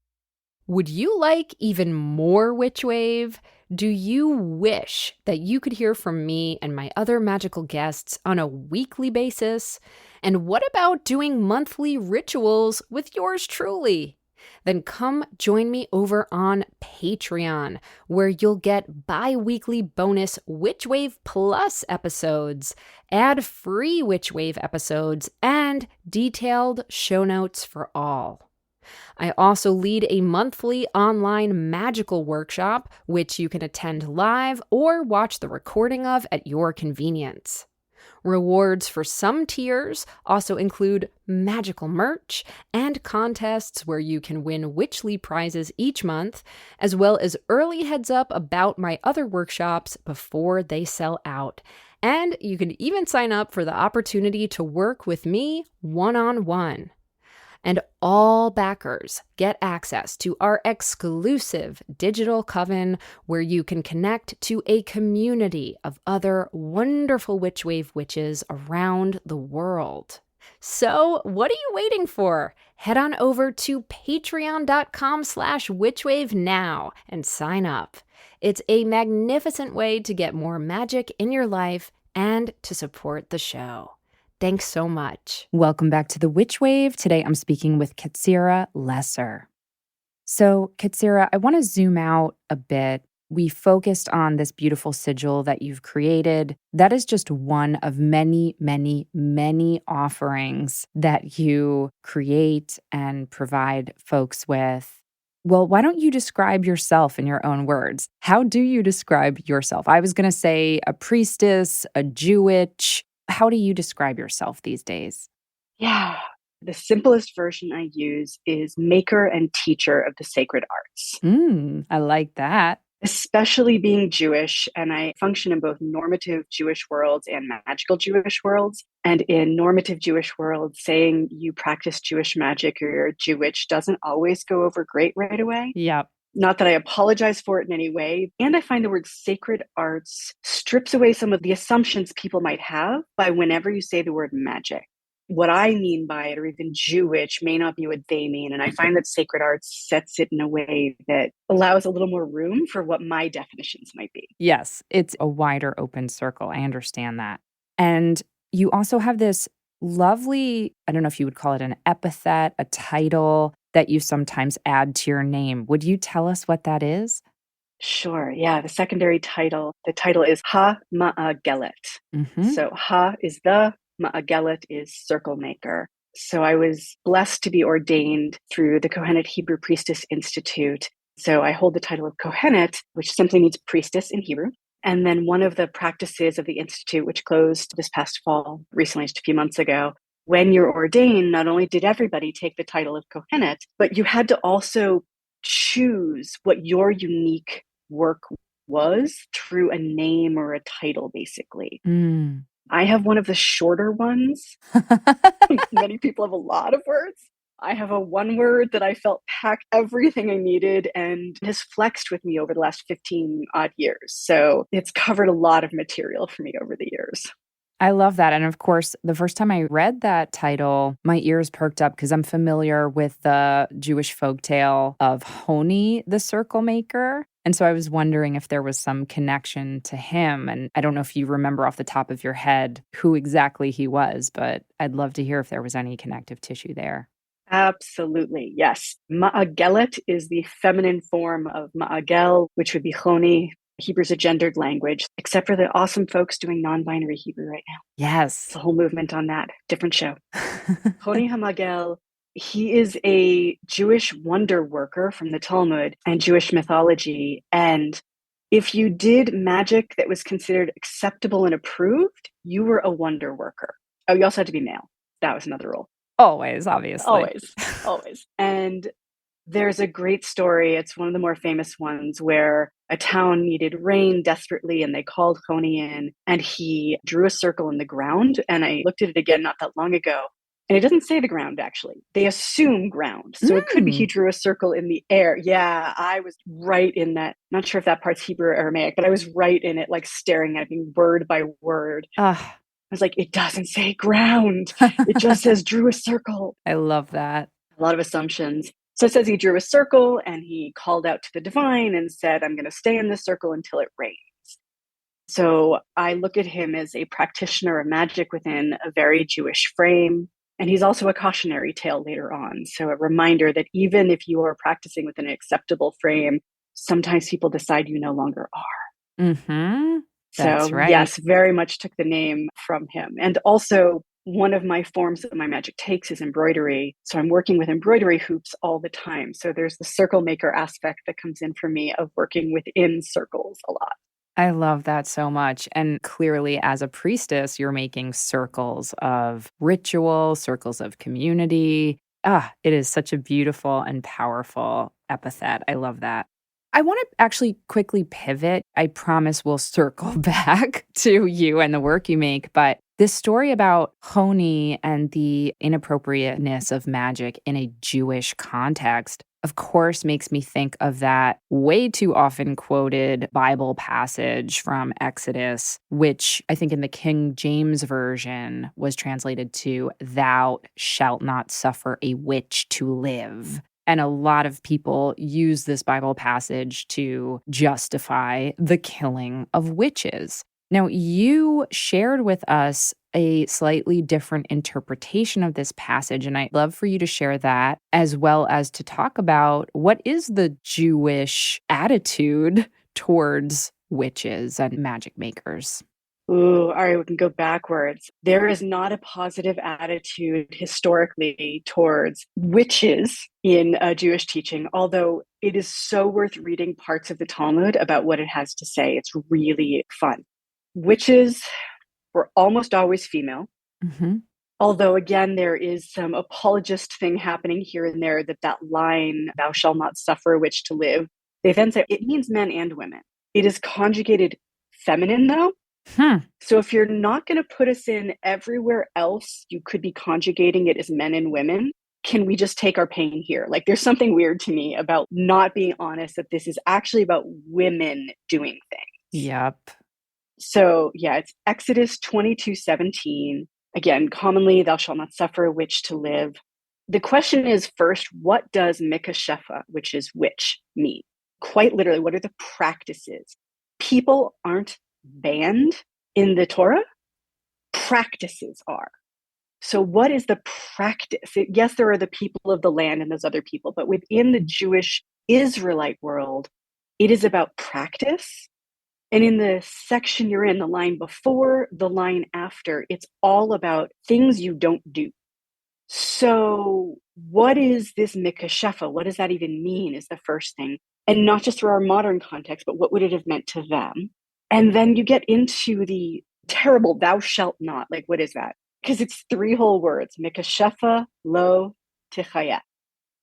Would you like even more Witch Wave? Do you wish that you could hear from me and my other magical guests on a weekly basis? And what about doing monthly rituals with yours truly? Then come join me over on Patreon, where you'll get bi-weekly bonus Witch Wave Plus episodes, ad-free Witch Wave episodes, and detailed show notes for all. I also lead a monthly online magical workshop, which you can attend live or watch the recording of at your convenience. Rewards for some tiers also include magical merch and contests where you can win Witchly prizes each month, as well as early heads up about my other workshops before they sell out. And you can even sign up for the opportunity to work with me one-on-one. And all backers get access to our exclusive digital coven, where you can connect to a community of other wonderful Witch Wave witches around the world. So what are you waiting for? Head on over to patreon.com/witchwave now and sign up. It's a magnificent way to get more magic in your life and to support the show. Thanks so much. Welcome back to the Witch Wave. Today I'm speaking with Ketzirah Lesser. So, Ketzirah, I want to zoom out a bit. We focused on this beautiful sigil that you've created. That is just one of many, many, many offerings that you create and provide folks with. Well, why don't you describe yourself in your own words? How do you describe yourself? I was going to say a priestess, a Jewitch. How do you describe yourself these days? Yeah, the simplest version I use is maker and teacher of the sacred arts. I like that. Especially being Jewish, and I function in both normative Jewish worlds and magical Jewish worlds. And in normative Jewish worlds, saying you practice Jewish magic or you're a Jewitch doesn't always go over great right away. Yep. Not that I apologize for it in any way. And I find the word sacred arts strips away some of the assumptions people might have by whenever you say the word magic. What I mean by it, or even Jewitch, may not be what they mean. And I find that sacred arts sets it in a way that allows a little more room for what my definitions might be. Yes, it's a wider open circle. I understand that. And you also have this lovely, I don't know if you would call it an epithet, a title that you sometimes add to your name. Would you tell us what that is? Sure. Yeah. The secondary title, the title is Ha-Ma'agelet. So Ha is the, Ma'agelet is circle maker. So I was blessed to be ordained through the Kohenet Hebrew Priestess Institute. So I hold the title of Kohenet, which simply means priestess in Hebrew. And then one of the practices of the Institute, which closed this past fall, recently, just a few months ago, when you're ordained, not only did everybody take the title of Kohenet, but you had to also choose what your unique work was through a name or a title, basically. I have one of the shorter ones. Many people have a lot of words. I have a one word that I felt packed everything I needed and has flexed with me over the last 15 odd years. So it's covered a lot of material for me over the years. I love that. And of course, the first time I read that title, my ears perked up because I'm familiar with the Jewish folktale of Honi, the circle maker. And so I was wondering if there was some connection to him. And I don't know if you remember off the top of your head who exactly he was, but I'd love to hear if there was any connective tissue there. Absolutely, yes. Ma'agelet is the feminine form of Ma'agel, which would be Honi. Hebrew's a gendered language, except for the awesome folks doing non-binary Hebrew right now. Yes. It's a whole movement on that. Different show. Honi Hamagel, he is a Jewish wonder worker from the Talmud and Jewish mythology. And if you did magic that was considered acceptable and approved, you were a wonder worker. Oh, you also had to be male. That was another rule. Always, obviously. Always. And there's a great story. It's one of the more famous ones where a town needed rain desperately and they called Honi in and he drew a circle in the ground. And I looked at it again not that long ago. And it doesn't say the ground, actually. They assume ground. So it could be he drew a circle in the air. Yeah, I was right in that. Not sure if that part's Hebrew or Aramaic, but I was right in it, like staring at it word by word. I was like, it doesn't say ground. It just says drew a circle. I love that. A lot of assumptions. So it says he drew a circle and he called out to the divine and said, I'm going to stay in this circle until it rains. So I look at him as a practitioner of magic within a very Jewish frame. And he's also a cautionary tale later on. So a reminder that even if you are practicing within an acceptable frame, sometimes people decide you no longer are. Mm-hmm. That's right. Yes, very much took the name from him. And also, one of my forms that my magic takes is embroidery. So I'm working with embroidery hoops all the time. So there's the circle maker aspect that comes in for me of working within circles a lot. I love that so much. And clearly, as a priestess, you're making circles of ritual, circles of community. It is such a beautiful and powerful epithet. I love that. I want to actually quickly pivot. I promise we'll circle back to you and the work you make. But this story about Honi and the inappropriateness of magic in a Jewish context, of course, makes me think of that way too often quoted Bible passage from Exodus, which I think in the King James Version was translated to, "Thou shalt not suffer a witch to live." And a lot of people use this Bible passage to justify the killing of witches. Now, you shared with us a slightly different interpretation of this passage, and I'd love for you to share that, as well as to talk about what is the Jewish attitude towards witches and magic makers. Ooh, all right, we can go backwards. There is not a positive attitude historically towards witches in Jewish teaching, although it is so worth reading parts of the Talmud about what it has to say. It's really fun. Witches were almost always female. Mm-hmm. Although, again, there is some apologist thing happening here and there that line, thou shalt not suffer a witch to live. They then say it means men and women. It is conjugated feminine, though. So if you're not going to put us in everywhere else, you could be conjugating it as men and women. Can we just take our pain here? Like, there's something weird to me about not being honest that this is actually about women doing things. Yep. So yeah, it's Exodus 22:17. Again, commonly, thou shalt not suffer a witch to live. The question is first, what does mikashefa, which is witch, mean? Quite literally, what are the practices? People aren't banned in the Torah. Practices are. So what is the practice? Yes, there are the people of the land and those other people, but within the Jewish Israelite world, it is about practice. And in the section you're in, the line before, the line after, it's all about things you don't do. So what is this mikashefa? What does that even mean is the first thing. And not just through our modern context, but what would it have meant to them? And then you get into the terrible thou shalt not. Like, what is that? Because it's 3 whole words. Mikashefa lo tichaya.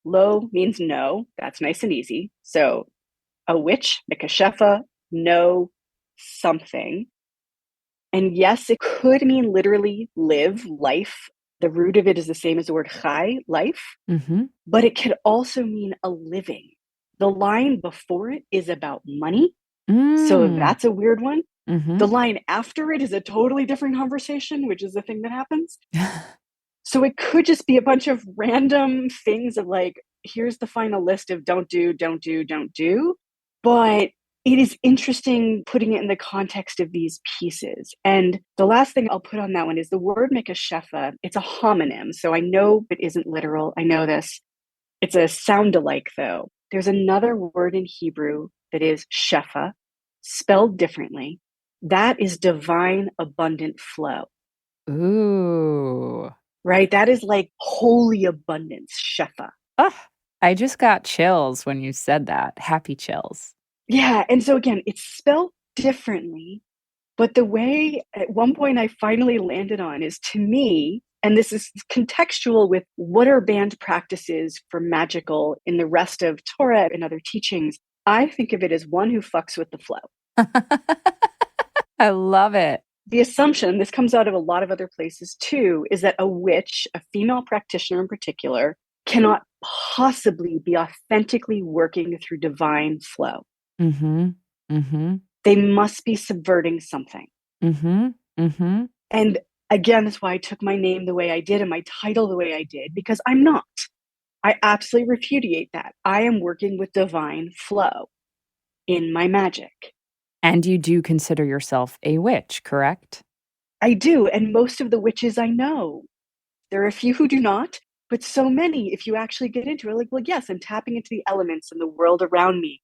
Lo means no. That's nice and easy. So a witch, mikashefa, no something. And yes, it could mean literally live, life. The root of it is the same as the word chai, life. Mm-hmm. But it could also mean a living. The line before it is about money. So that's a weird one. Mm-hmm. The line after it is a totally different conversation, which is the thing that happens. So it could just be a bunch of random things of like, here's the final list of don't do, don't do, don't do. But it is interesting putting it in the context of these pieces. And the last thing I'll put on that one is the word mikashefa. It's a homonym. So I know it isn't literal. I know this. It's a sound-alike, though. There's another word in Hebrew that is shefa, spelled differently. That is divine abundant flow. Ooh. Right? That is like holy abundance, shefa. Oh, I just got chills when you said that. Happy chills. Yeah. And so again, it's spelled differently, but the way at one point I finally landed on is, to me, and this is contextual with what are banned practices for magical in the rest of Torah and other teachings, I think of it as one who fucks with the flow. I love it. The assumption, this comes out of a lot of other places too, is that a witch, a female practitioner in particular, cannot possibly be authentically working through divine flow. Mm-hmm. Mm-hmm. They must be subverting something. Mm-hmm. Mm-hmm. And again, that's why I took my name the way I did and my title the way I did, because I'm not. I absolutely repudiate that. I am working with divine flow in my magic. And you do consider yourself a witch, correct? I do. And most of the witches I know, there are a few who do not, but so many, if you actually get into it, like, well, yes, I'm tapping into the elements and the world around me.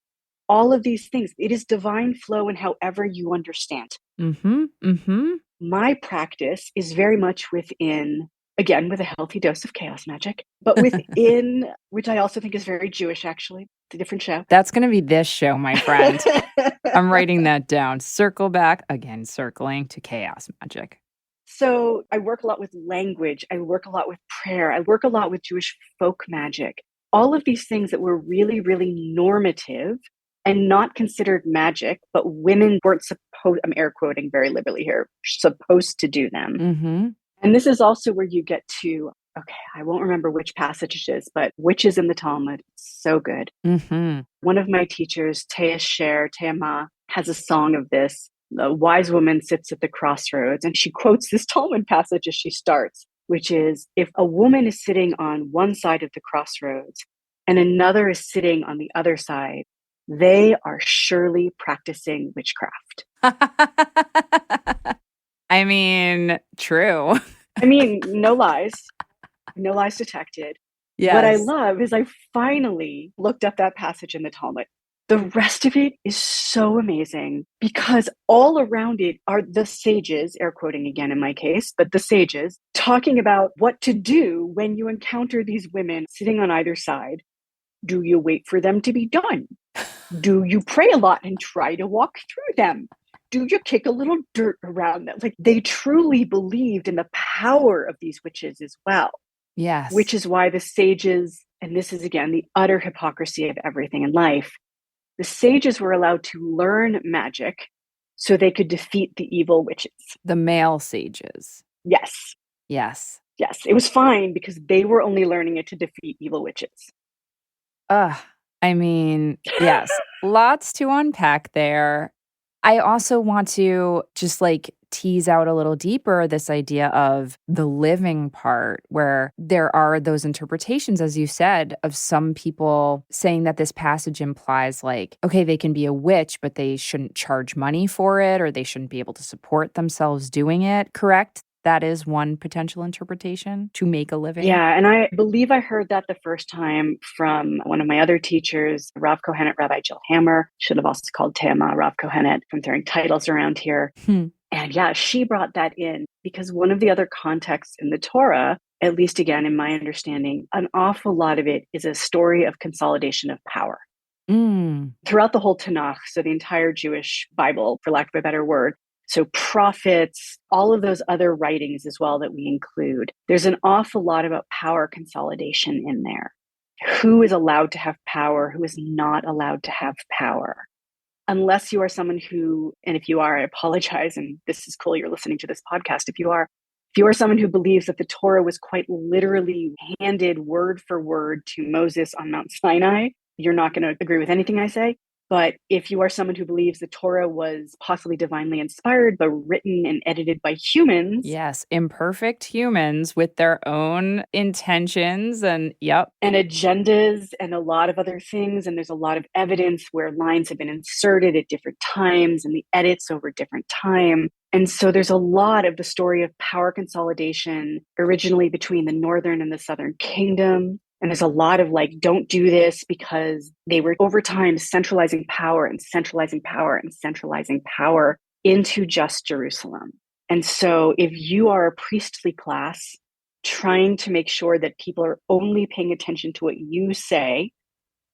All of these things. It is divine flow in however you understand. Mm-hmm. Mm-hmm. My practice is very much within, again, with a healthy dose of chaos magic, but within, which I also think is very Jewish, actually. It's a different show. That's going to be this show, my friend. I'm writing that down. Circle back, again, circling to chaos magic. So I work a lot with language. I work a lot with prayer. I work a lot with Jewish folk magic. All of these things that were really, really normative and not considered magic, but women weren't supposed, I'm air quoting very liberally here, supposed to do them. Mm-hmm. And this is also where you get to, okay, I won't remember which passage it is, but witches in the Talmud. It's so good. Mm-hmm. One of my teachers, Teama, has a song of this. The wise woman sits at the crossroads, and she quotes this Talmud passage as she starts, which is, if a woman is sitting on one side of the crossroads and another is sitting on the other side, they are surely practicing witchcraft. I mean, true. I mean, no lies detected. Yes. What I love is I finally looked up that passage in the Talmud. The rest of it is so amazing because all around it are the sages, air quoting again in my case, but the sages talking about what to do when you encounter these women sitting on either side. Do you wait for them to be done? Do you pray a lot and try to walk through them? Do you kick a little dirt around them? Like, they truly believed in the power of these witches as well. Yes. Which is why the sages, and this is again the utter hypocrisy of everything in life, the sages were allowed to learn magic so they could defeat the evil witches. The male sages. Yes. Yes. Yes. It was fine because they were only learning it to defeat evil witches. I mean, yes, lots to unpack there. I also want to just like tease out a little deeper this idea of the living part, where there are those interpretations, as you said, of some people saying that this passage implies like, okay, they can be a witch, but they shouldn't charge money for it, or they shouldn't be able to support themselves doing it, correct? That is one potential interpretation, to make a living. Yeah, and I believe I heard that the first time from one of my other teachers, Rav Kohenet, Rabbi Jill Hammer. Should have also called Tema Rav Kohenet from throwing titles around here. And yeah, she brought that in because one of the other contexts in the Torah, at least again in my understanding, an awful lot of it is a story of consolidation of power. Mm. Throughout the whole Tanakh, so the entire Jewish Bible, for lack of a better word, so prophets, all of those other writings as well that we include, there's an awful lot about power consolidation in there. Who is allowed to have power? Who is not allowed to have power? Unless you are someone who, and if you are, I apologize, and this is cool, you're listening to this podcast. If you are someone who believes that the Torah was quite literally handed word for word to Moses on Mount Sinai, you're not going to agree with anything I say. But if you are someone who believes the Torah was possibly divinely inspired, but written and edited by humans. Yes, imperfect humans with their own intentions and agendas and a lot of other things. And there's a lot of evidence where lines have been inserted at different times and the edits over different time. And so there's a lot of the story of power consolidation originally between the northern and the southern kingdom. And there's a lot of like, don't do this, because they were over time centralizing power and centralizing power and centralizing power into just Jerusalem. And so if you are a priestly class trying to make sure that people are only paying attention to what you say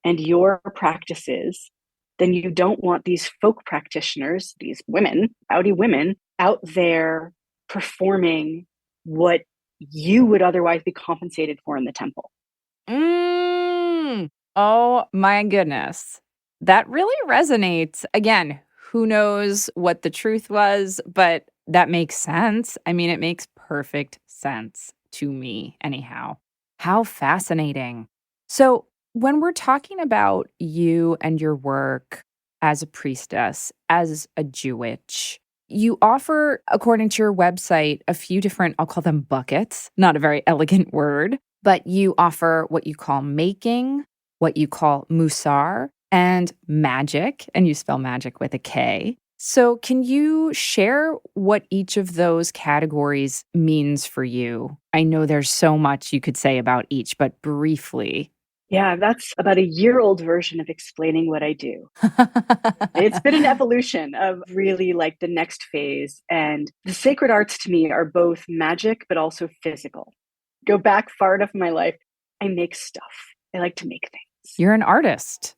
and your practices, then you don't want these folk practitioners, these women, rowdy women, out there performing what you would otherwise be compensated for in the temple. Oh my goodness. That really resonates. Again, who knows what the truth was, but that makes sense. I mean, it makes perfect sense to me, anyhow. How fascinating. So, when we're talking about you and your work as a priestess, as a Jewitch, you offer, according to your website, a few different, I'll call them buckets, not a very elegant word, but you offer what you call making, what you call musar, and magic, and you spell magic with a K. So can you share what each of those categories means for you? I know there's so much you could say about each, but briefly. Yeah, that's about a year-old version of explaining what I do. It's been an evolution of really like the next phase. And the sacred arts to me are both magic, but also physical. Go back far enough in my life, I make stuff. I like to make things. You're an artist.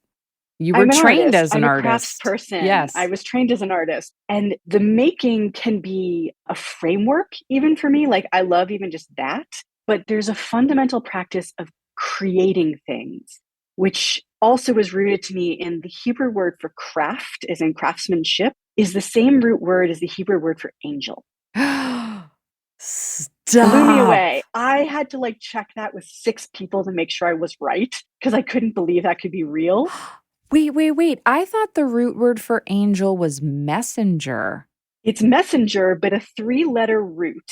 You were trained as an artist. I'm a craftsperson. Yes. I was trained as an artist. And the making can be a framework even for me. Like I love even just that. But there's a fundamental practice of creating things, which also was rooted to me in the Hebrew word for craft, as in craftsmanship, is the same root word as the Hebrew word for angel. Stop. Blew me away. I had to like check that with 6 people to make sure I was right, because I couldn't believe that could be real. Wait. I thought the root word for angel was messenger. It's messenger, but a 3-letter root.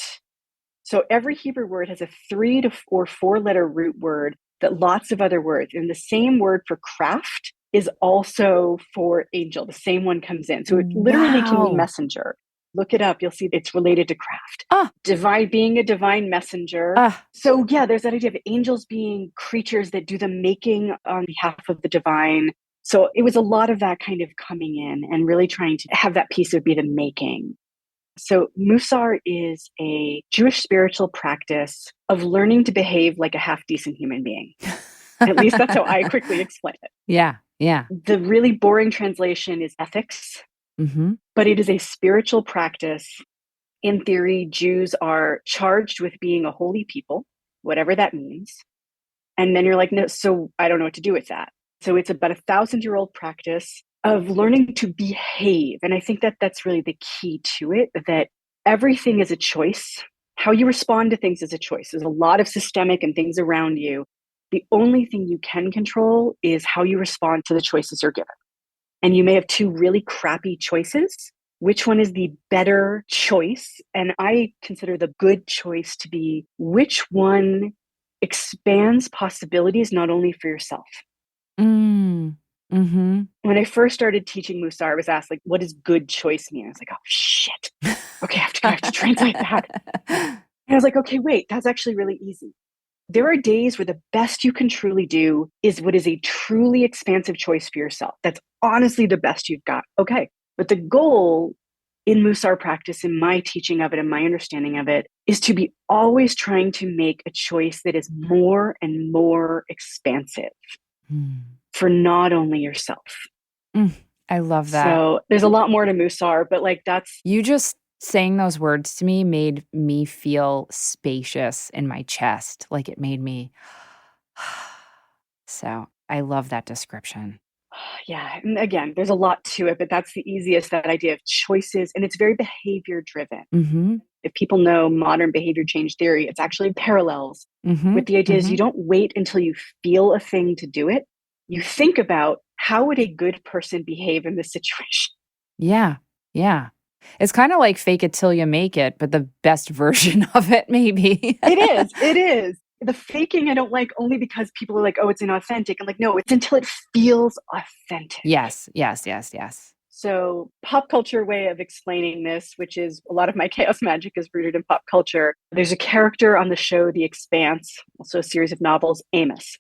So every Hebrew word has a 3 or 4-letter root word that lots of other words. And the same word for craft is also for angel. The same one comes in. So it literally can be messenger. Look it up. You'll see it's related to craft. Divine, being a divine messenger. So yeah, there's that idea of angels being creatures that do the making on behalf of the divine. So it was a lot of that kind of coming in and really trying to have that piece of be the making. So musar is a Jewish spiritual practice of learning to behave like a half-decent human being. At least that's how I quickly explain it. Yeah. The really boring translation is ethics, but it is a spiritual practice. In theory, Jews are charged with being a holy people, whatever that means. And then you're like, no, so I don't know what to do with that. So it's about 1,000-year-old practice of learning to behave. And I think that that's really the key to it, that everything is a choice. How you respond to things is a choice. There's a lot of systemic and things around you. The only thing you can control is how you respond to the choices you're given. And you may have 2 really crappy choices. Which one is the better choice? And I consider the good choice to be which one expands possibilities not only for yourself. When I first started teaching musar, I was asked, like, what does good choice mean? I was like, oh, shit. Okay, I have to translate that. And I was like, okay, wait, that's actually really easy. There are days where the best you can truly do is what is a truly expansive choice for yourself. That's honestly the best you've got. Okay. But the goal in musar practice, in my teaching of it and my understanding of it, is to be always trying to make a choice that is more and more expansive. for not only yourself. I love that. So there's a lot more to Musar, but like that's... You just saying those words to me made me feel spacious in my chest. Like it made me... So I love that description. Yeah. And again, there's a lot to it, but that's the easiest, that idea of choices. And it's very behavior driven. Mm-hmm. If people know modern behavior change theory, it's actually parallels with the idea is you don't wait until you feel a thing to do it. You think about, how would a good person behave in this situation? Yeah. Yeah. It's kind of like fake it till you make it, but the best version of it, maybe. It is. It is. The faking I don't like only because people are like, oh, it's inauthentic. I'm like, no, it's until it feels authentic. Yes, yes, yes, yes. So pop culture way of explaining this, which is a lot of my chaos magic is rooted in pop culture. There's a character on the show, The Expanse, also a series of novels, Amos.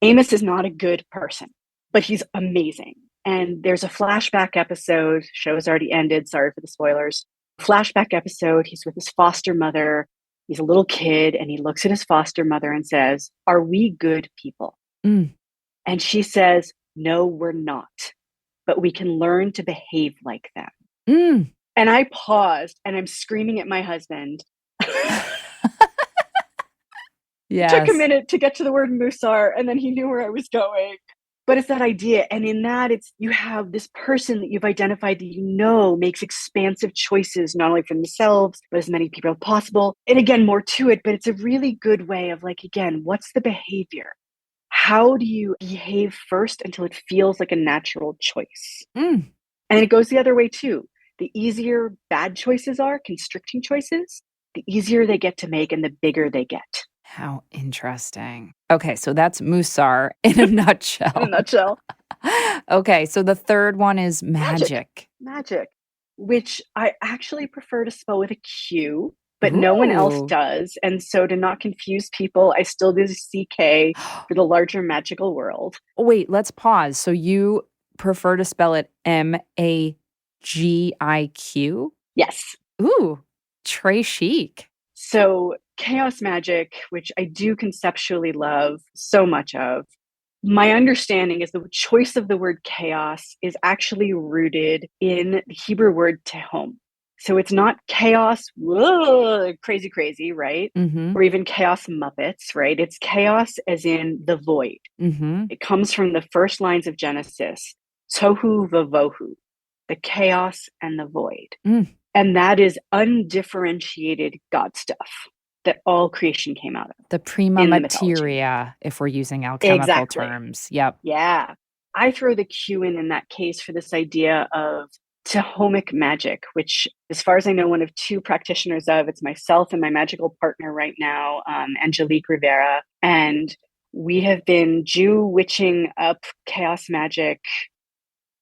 Amos is not a good person, but he's amazing. And there's a flashback episode, show's already ended, sorry for the spoilers. Flashback episode, he's with his foster mother. He's a little kid and he looks at his foster mother and says, are we good people? And she says, no, we're not, but we can learn to behave like them. And I paused and I'm screaming at my husband. Yes. Took a minute to get to the word Musar, and then he knew where I was going. But it's that idea. And in that, it's you have this person that you've identified that you know makes expansive choices, not only for themselves, but as many people as possible. And again, more to it, but it's a really good way of like, again, what's the behavior? How do you behave first until it feels like a natural choice? And it goes the other way too. The easier bad choices are, constricting choices, the easier they get to make and the bigger they get. How interesting. Okay, so that's Musar in a nutshell. In a nutshell. Okay, so the third one is magic. Magic, which I actually prefer to spell with a Q, but no one else does. And so to not confuse people, I still do CK for the larger magical world. Wait, let's pause. So you prefer to spell it Magiq? Yes. Ooh, très chic. So chaos magic, which I do conceptually love so much of, my understanding is the choice of the word chaos is actually rooted in the Hebrew word tehom. So it's not chaos, whoa, crazy, right? Or even chaos Muppets, right? It's chaos as in the void. It comes from the first lines of Genesis, tohu vavohu, the chaos and the void. And that is undifferentiated God stuff that all creation came out of. The prima materia, if we're using alchemical terms. Yep. Yeah. I throw the Q in that case for this idea of tehomic magic, which, as far as I know, one of two practitioners of. It's myself and my magical partner right now, Angelique Rivera. And we have been Jewitching up chaos magic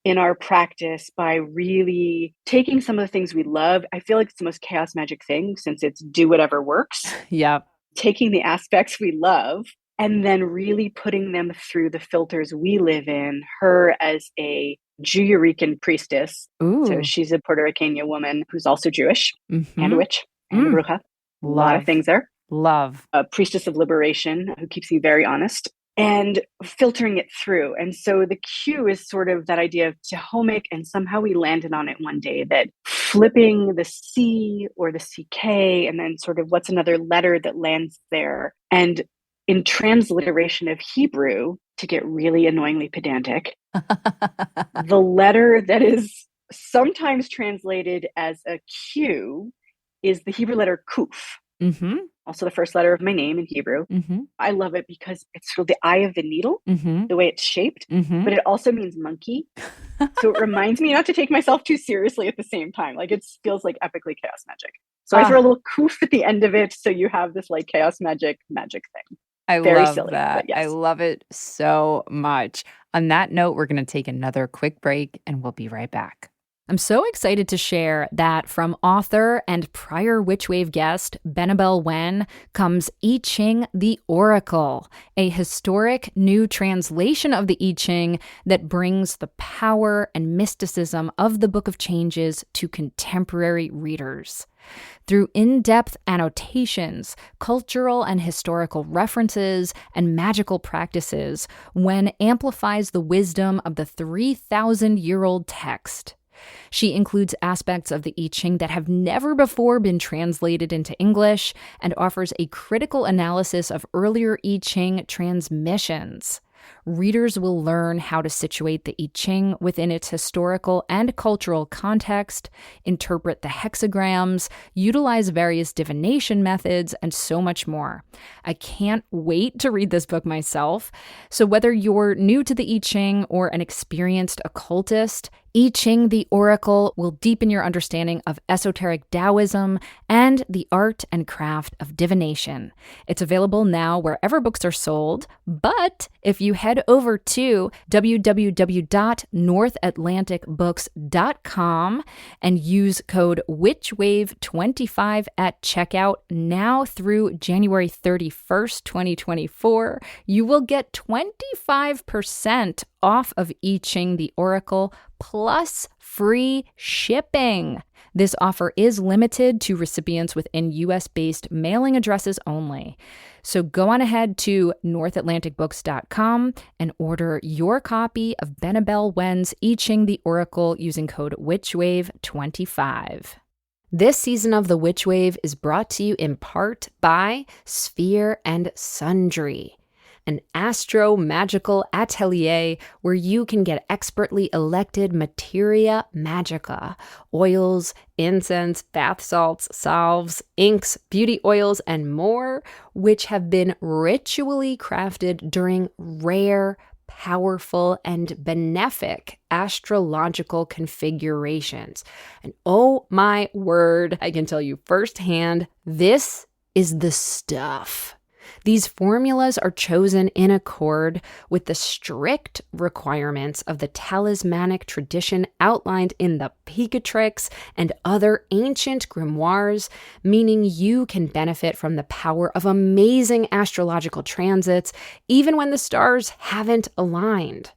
in our practice by really taking some of the things we love. I feel like it's the most chaos magic thing since it's do whatever works. Yep. Taking the aspects we love and then really putting them through the filters we live in, her as a Jewitchery priestess. Ooh. So she's a Puerto Rican woman who's also Jewish and a witch and a bruja. A lot of things there. Love. A priestess of liberation who keeps me very honest. And filtering it through. And so the Q is sort of that idea of tehomic, and somehow we landed on it one day that flipping the C or the CK, and then sort of what's another letter that lands there. And in transliteration of Hebrew, to get really annoyingly pedantic, the letter that is sometimes translated as a Q is the Hebrew letter kuf. Also the first letter of my name in Hebrew. I love it because it's sort of the eye of the needle, the way it's shaped, but it also means monkey. So it reminds me not to take myself too seriously at the same time. Like it feels like epically chaos magic. So I throw a little koof at the end of it. So you have this like chaos magic thing. I Very love silly, that. yes. I love it so much. On that note, we're going to take another quick break and we'll be right back. I'm so excited to share that from author and prior Witchwave guest Benabel Wen comes I Ching the Oracle, a historic new translation of the I Ching that brings the power and mysticism of the Book of Changes to contemporary readers. Through in-depth annotations, cultural and historical references, and magical practices, Wen amplifies the wisdom of the 3,000-year-old text. She includes aspects of the I Ching that have never before been translated into English and offers a critical analysis of earlier I Ching transmissions. Readers will learn how to situate the I Ching within its historical and cultural context, interpret the hexagrams, utilize various divination methods, and so much more. I can't wait to read this book myself. So whether you're new to the I Ching or an experienced occultist, I Ching the Oracle will deepen your understanding of esoteric Taoism and the art and craft of divination. It's available now wherever books are sold, but if you head over to www.northatlanticbooks.com and use code WitchWave25 at checkout now through January 31st, 2024, you will get 25% off of I Ching the Oracle plus free shipping. This offer is limited to recipients within US-based mailing addresses only. So go on ahead to northatlanticbooks.com and order your copy of Benabel Wen's I Ching the Oracle using code WitchWave25. This season of The Witch Wave is brought to you in part by Sphere and Sundry, an astro-magical atelier where you can get expertly elected materia magica, oils, incense, bath salts, salves, inks, beauty oils, and more, which have been ritually crafted during rare, powerful, and benefic astrological configurations. And oh my word, I can tell you firsthand, this is the stuff. These formulas are chosen in accord with the strict requirements of the talismanic tradition outlined in the Picatrix and other ancient grimoires, meaning you can benefit from the power of amazing astrological transits even when the stars haven't aligned.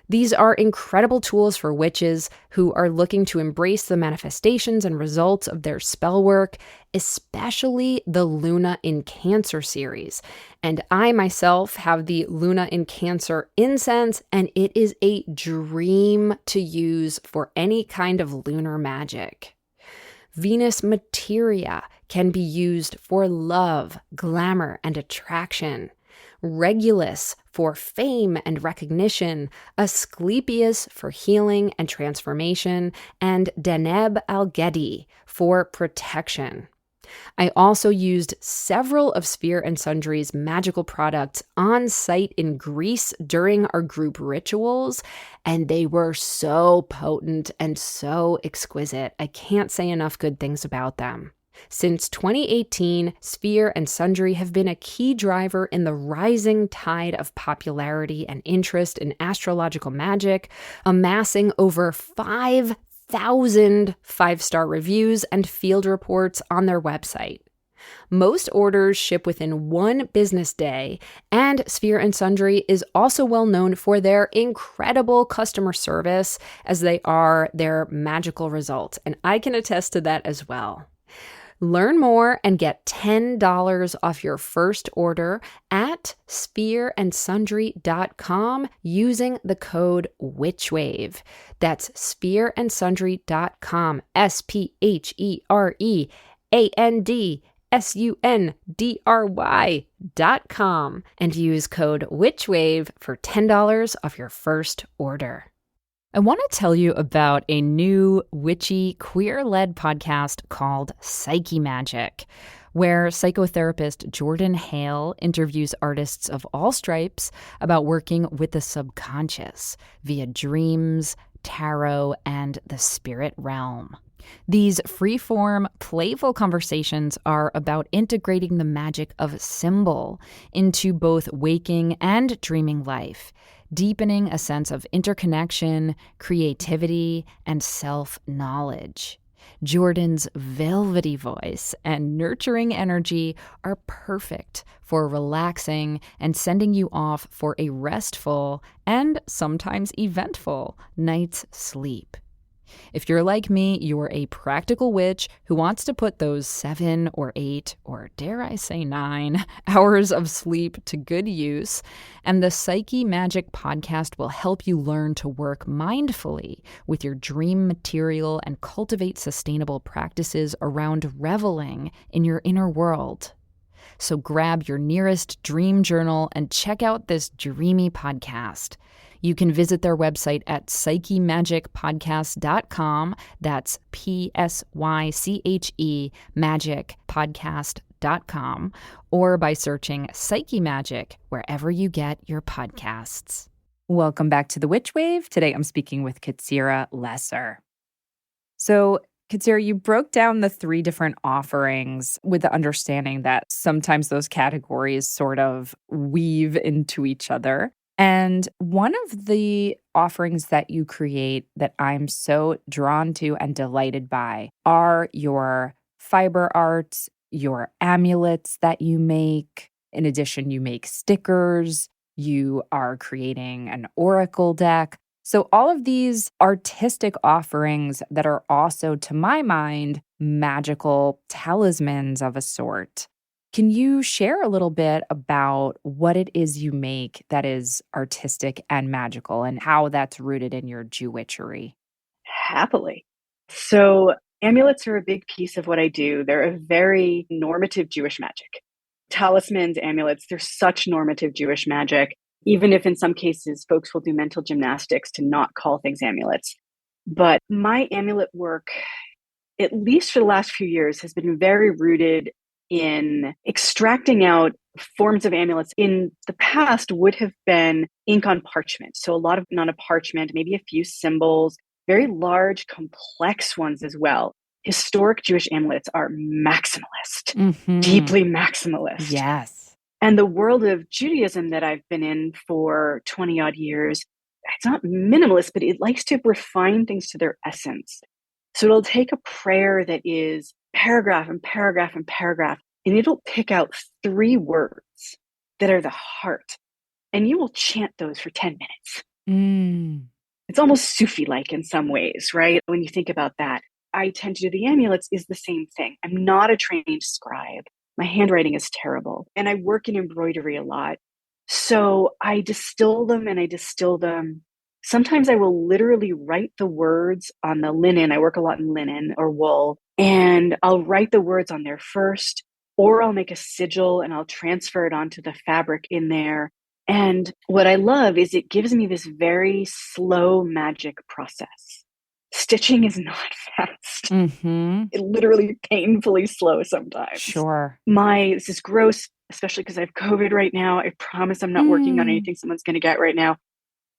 These are incredible tools for witches who are looking to embrace the manifestations and results of their spell work, especially the Luna in Cancer series. And I myself have the Luna in Cancer incense, and it is a dream to use for any kind of lunar magic. Venus materia can be used for love, glamour, and attraction. Regulus for fame and recognition, Asclepius for healing and transformation, and Deneb al-Gedi for protection. I also used several of Sphere and Sundry's magical products on site in Greece during our group rituals, and they were so potent and so exquisite. I can't say enough good things about them. Since 2018, Sphere and Sundry have been a key driver in the rising tide of popularity and interest in astrological magic, amassing over 5,000 five-star reviews and field reports on their website. Most orders ship within one business day, and Sphere and Sundry is also well known for their incredible customer service, as they are their magical results, and I can attest to that as well. Learn more and get $10 off your first order at sphereandsundry.com using the code WitchWave. That's sphereandsundry.com, sphereandsundry.com, and use code WitchWave for $10 off your first order. I want to tell you about a new witchy, queer-led podcast called Psyche Magic, where psychotherapist Jordan Hale interviews artists of all stripes about working with the subconscious via dreams, tarot, and the spirit realm. These free-form, playful conversations are about integrating the magic of symbol into both waking and dreaming life, deepening a sense of interconnection, creativity, and self-knowledge. Jordan's velvety voice and nurturing energy are perfect for relaxing and sending you off for a restful and sometimes eventful night's sleep. If you're like me, you're a practical witch who wants to put those 7 or 8, or dare I say 9, hours of sleep to good use. And the Psyche Magic podcast will help you learn to work mindfully with your dream material and cultivate sustainable practices around reveling in your inner world. So grab your nearest dream journal and check out this dreamy podcast. You can visit their website at psychemagicpodcast.com. That's PSYCHE magicpodcast.com, or by searching Psyche Magic wherever you get your podcasts. Welcome back to the Witch Wave. Today I'm speaking with Ketzirah Lesser. So, Ketzirah, you broke down the 3 different offerings with the understanding that sometimes those categories sort of weave into each other. And one of the offerings that you create that I'm so drawn to and delighted by are your fiber arts, your amulets that you make. In addition, you make stickers. You are creating an oracle deck. So all of these artistic offerings that are also, to my mind, magical talismans of a sort. Can you share a little bit about what it is you make that is artistic and magical and how that's rooted in your Jewitchery? Happily. So amulets are a big piece of what I do. They're a very normative Jewish magic. Talismans, amulets, they're such normative Jewish magic, even if in some cases folks will do mental gymnastics to not call things amulets. But my amulet work, at least for the last few years, has been very rooted in extracting out forms of amulets in the past would have been ink on parchment. So a lot of not a parchment, maybe a few symbols, very large, complex ones as well. Historic Jewish amulets are maximalist, deeply maximalist. Yes. And the world of Judaism that I've been in for 20 odd years, it's not minimalist, but it likes to refine things to their essence. So it'll take a prayer that is paragraph and paragraph and paragraph, and it'll pick out 3 words that are the heart. And you will chant those for 10 minutes. It's almost Sufi-like in some ways, right? When you think about that, I tend to do the amulets is the same thing. I'm not a trained scribe. My handwriting is terrible. And I work in embroidery a lot. So I distill them and I distill them. Sometimes I will literally write the words on the linen. I work a lot in linen or wool. And I'll write the words on there first, or I'll make a sigil and I'll transfer it onto the fabric in there. And what I love is it gives me this very slow magic process. Stitching is not fast. It literally painfully slow sometimes. Sure. This is gross, especially because I have COVID right now. I promise I'm not working on anything someone's going to get right now.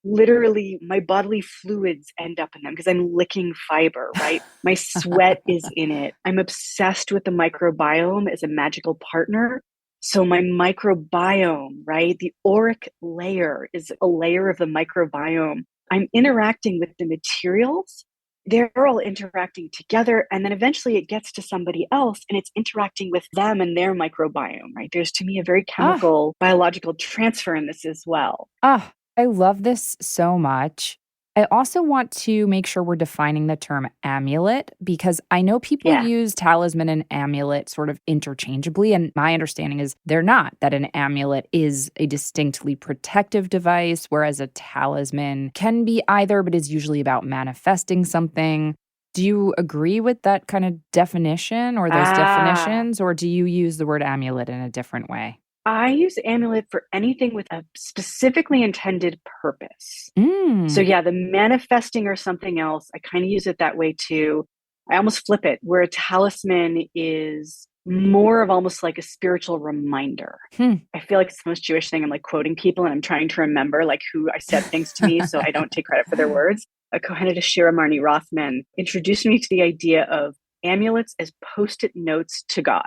Literally, my bodily fluids end up in them because I'm licking fiber, right? My sweat is in it. I'm obsessed with the microbiome as a magical partner. So my microbiome, right? The auric layer is a layer of the microbiome. I'm interacting with the materials. They're all interacting together. And then eventually it gets to somebody else and it's interacting with them and their microbiome, right? There's, to me, a very chemical, biological transfer in this as well. I love this so much. I also want to make sure we're defining the term amulet because I know people use talisman and amulet sort of interchangeably. And my understanding is they're not, that an amulet is a distinctly protective device, whereas a talisman can be either, but is usually about manifesting something. Do you agree with that kind of definition or those definitions, or do you use the word amulet in a different way? I use amulet for anything with a specifically intended purpose. So the manifesting or something else, I kind of use it that way too. I almost flip it, where a talisman is more of almost like a spiritual reminder. I feel like it's the most Jewish thing. I'm like quoting people and I'm trying to remember like who I said things to me so I don't take credit for their words. A Kohenet Shira Marni Rothman introduced me to the idea of amulets as post-it notes to God.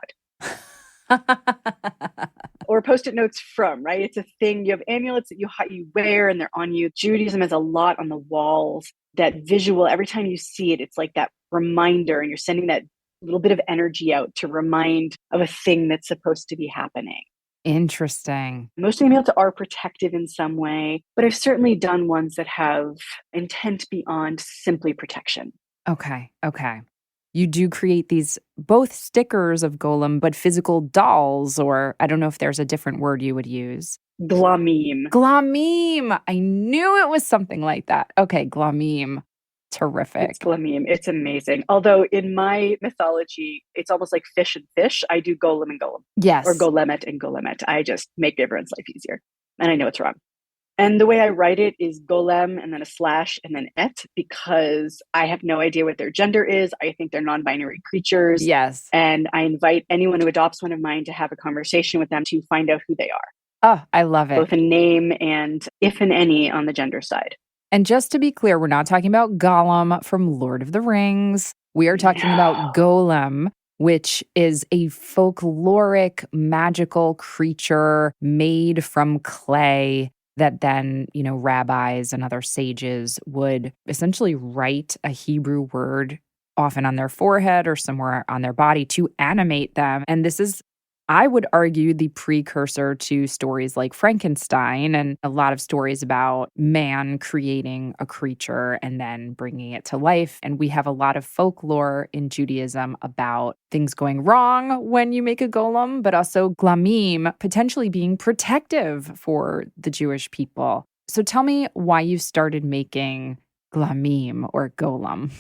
Or post-it notes from, right? It's a thing. You have amulets that you wear and they're on you. Judaism has a lot on the walls. That visual, every time you see it, it's like that reminder and you're sending that little bit of energy out to remind of a thing that's supposed to be happening. Interesting. Most amulets are protective in some way, but I've certainly done ones that have intent beyond simply protection. Okay. Okay. You do create these both stickers of golem, but physical dolls, or I don't know if there's a different word you would use. Glamim. Glamim. I knew it was something like that. Okay, glamim. Terrific. It's glamim. It's amazing. Although in my mythology, it's almost like fish and fish. I do golem and golem. Yes. Or golemet and golemet. I just make everyone's life easier. And I know it's wrong. And the way I write it is golem and then a slash and then et, because I have no idea what their gender is. I think they're non-binary creatures. Yes. And I invite anyone who adopts one of mine to have a conversation with them to find out who they are. Oh, I love it. Both a name and if and any on the gender side. And just to be clear, we're not talking about Gollum from Lord of the Rings. We are talking about golem, which is a folkloric magical creature made from clay that then, rabbis and other sages would essentially write a Hebrew word, often on their forehead or somewhere on their body, to animate them. And this is, I would argue, the precursor to stories like Frankenstein and a lot of stories about man creating a creature and then bringing it to life. And we have a lot of folklore in Judaism about things going wrong when you make a golem, but also glamim potentially being protective for the Jewish people. So tell me why you started making glamim or golem.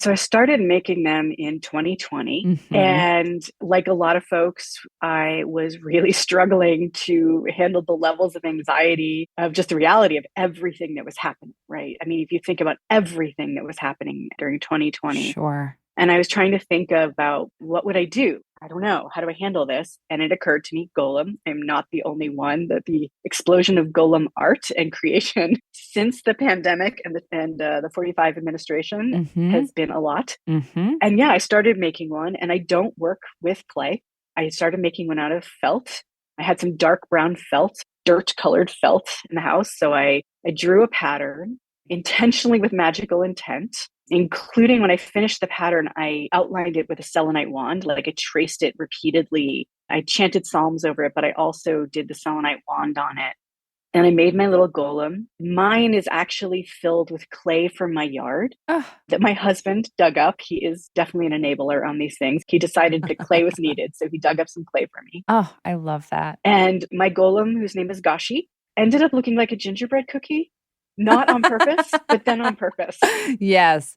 So I started making them in 2020. Mm-hmm. And like a lot of folks, I was really struggling to handle the levels of anxiety of just the reality of everything that was happening, right? I mean, if you think about everything that was happening during 2020. Sure. And I was trying to think about what would I do? I don't know. How do I handle this? And it occurred to me, golem. I'm not the only one. That the explosion of golem art and creation since the pandemic and the 45 administration has been a lot. Mm-hmm. And yeah, I started making one, and I don't work with clay. I started making one out of felt. I had some dark brown felt, dirt colored felt in the house. So I drew a pattern intentionally with magical intent, including when I finished the pattern, I outlined it with a selenite wand. Like I traced it repeatedly. I chanted psalms over it, but I also did the selenite wand on it. And I made my little golem. Mine is actually filled with clay from my yard that my husband dug up. He is definitely an enabler on these things. He decided that clay was needed, so he dug up some clay for me. Oh, I love that. And my golem, whose name is Gashi, ended up looking like a gingerbread cookie. Not on purpose, but then on purpose. Yes.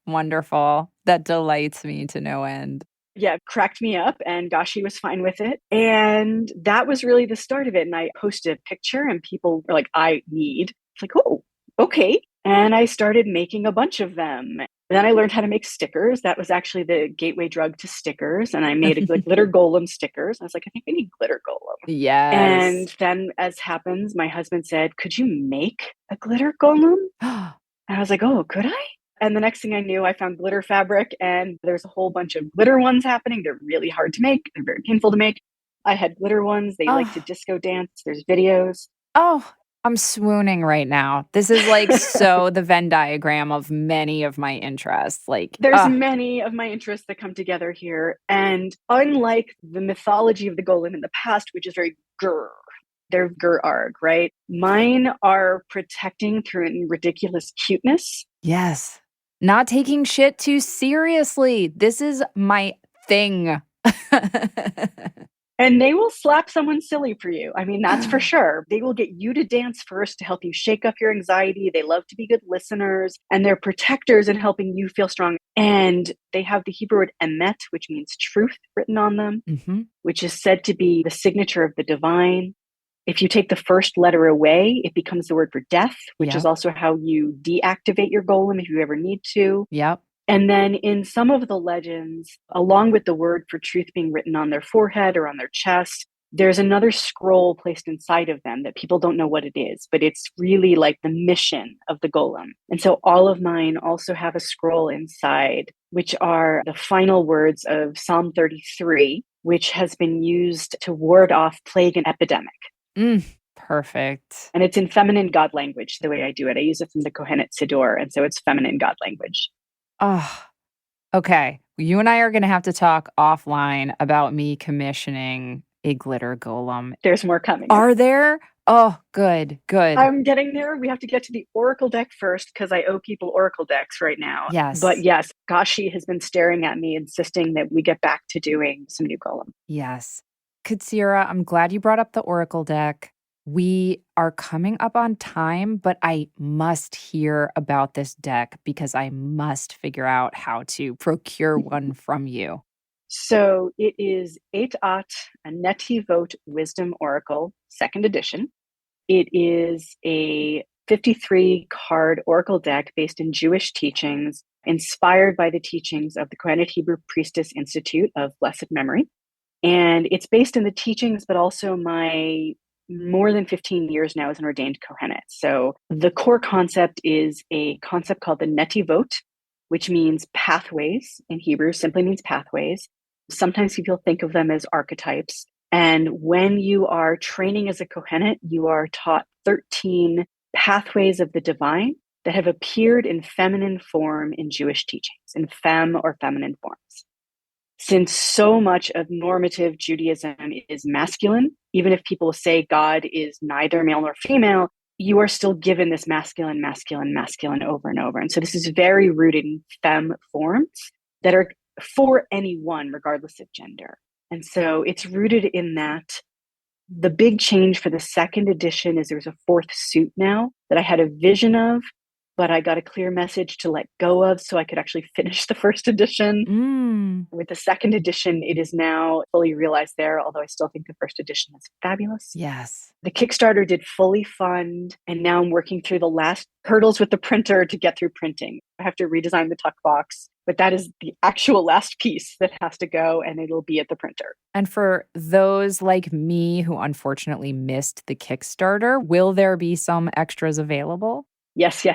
Wonderful. That delights me to no end. Yeah, cracked me up, and Gashi was fine with it. And that was really the start of it. And I posted a picture and people were like, I need. It's like, oh, okay. And I started making a bunch of them. And then I learned how to make stickers. That was actually the gateway drug to stickers. And I made a glitter golem stickers. I was like, I think I need glitter golem. Yes. And then, as happens, my husband said, could you make a glitter golem? And I was like, oh, could I? And the next thing I knew, I found glitter fabric, and there's a whole bunch of glitter ones happening. They're really hard to make. They're very painful to make. I had glitter ones. They like to disco dance. There's videos. Oh, I'm swooning right now. This is like so the Venn diagram of many of my interests. Like there's many of my interests that come together here. And unlike the mythology of the golem in the past, which is very grr, they're grr-arg, right? Mine are protecting through ridiculous cuteness. Yes. Not taking shit too seriously. This is my thing. And they will slap someone silly for you. I mean, that's for sure. They will get you to dance first to help you shake up your anxiety. They love to be good listeners, and they're protectors in helping you feel strong. And they have the Hebrew word emet, which means truth, written on them, which is said to be the signature of the divine. If you take the first letter away, it becomes the word for death, which is also how you deactivate your golem if you ever need to. Yep. And then in some of the legends, along with the word for truth being written on their forehead or on their chest, there's another scroll placed inside of them that people don't know what it is, but it's really like the mission of the golem. And so all of mine also have a scroll inside, which are the final words of Psalm 33, which has been used to ward off plague and epidemic. Perfect. And it's in feminine God language, the way I do it. I use it from the Kohenet Siddur, and so it's feminine God language. Oh, okay. You and I are going to have to talk offline about me commissioning a glitter golem. There's more coming. Are there? Oh, good. I'm getting there. We have to get to the Oracle deck first because I owe people Oracle decks right now. Yes. But yes, Gashi has been staring at me, insisting that we get back to doing some new golem. Yes. Ketzirah, I'm glad you brought up the Oracle deck. We are coming up on time, but I must hear about this deck because I must figure out how to procure one from you. So it is 8-At, a Netivot Wisdom Oracle, 2nd edition. It is a 53-card Oracle deck based in Jewish teachings, inspired by the teachings of the Kohenet Hebrew Priestess Institute of Blessed Memory. And it's based in the teachings, but also my more than 15 years now as an ordained Kohenet. So the core concept is a concept called the Netivot, which means pathways in Hebrew, simply means pathways. Sometimes people think of them as archetypes. And when you are training as a Kohenet, you are taught 13 pathways of the divine that have appeared in feminine form in Jewish teachings, in femme or feminine forms. Since so much of normative Judaism is masculine, even if people say God is neither male nor female, you are still given this masculine over and over. And so this is very rooted in femme forms that are for anyone, regardless of gender. And so it's rooted in that. The big change for the 2nd edition is there's a 4th suit now that I had a vision of, but I got a clear message to let go of so I could actually finish the 1st edition. With the 2nd edition, it is now fully realized there, although I still think the 1st edition is fabulous. Yes. The Kickstarter did fully fund, and now I'm working through the last hurdles with the printer to get through printing. I have to redesign the tuck box, but that is the actual last piece that has to go, and it'll be at the printer. And for those like me who unfortunately missed the Kickstarter, will there be some extras available? Yes.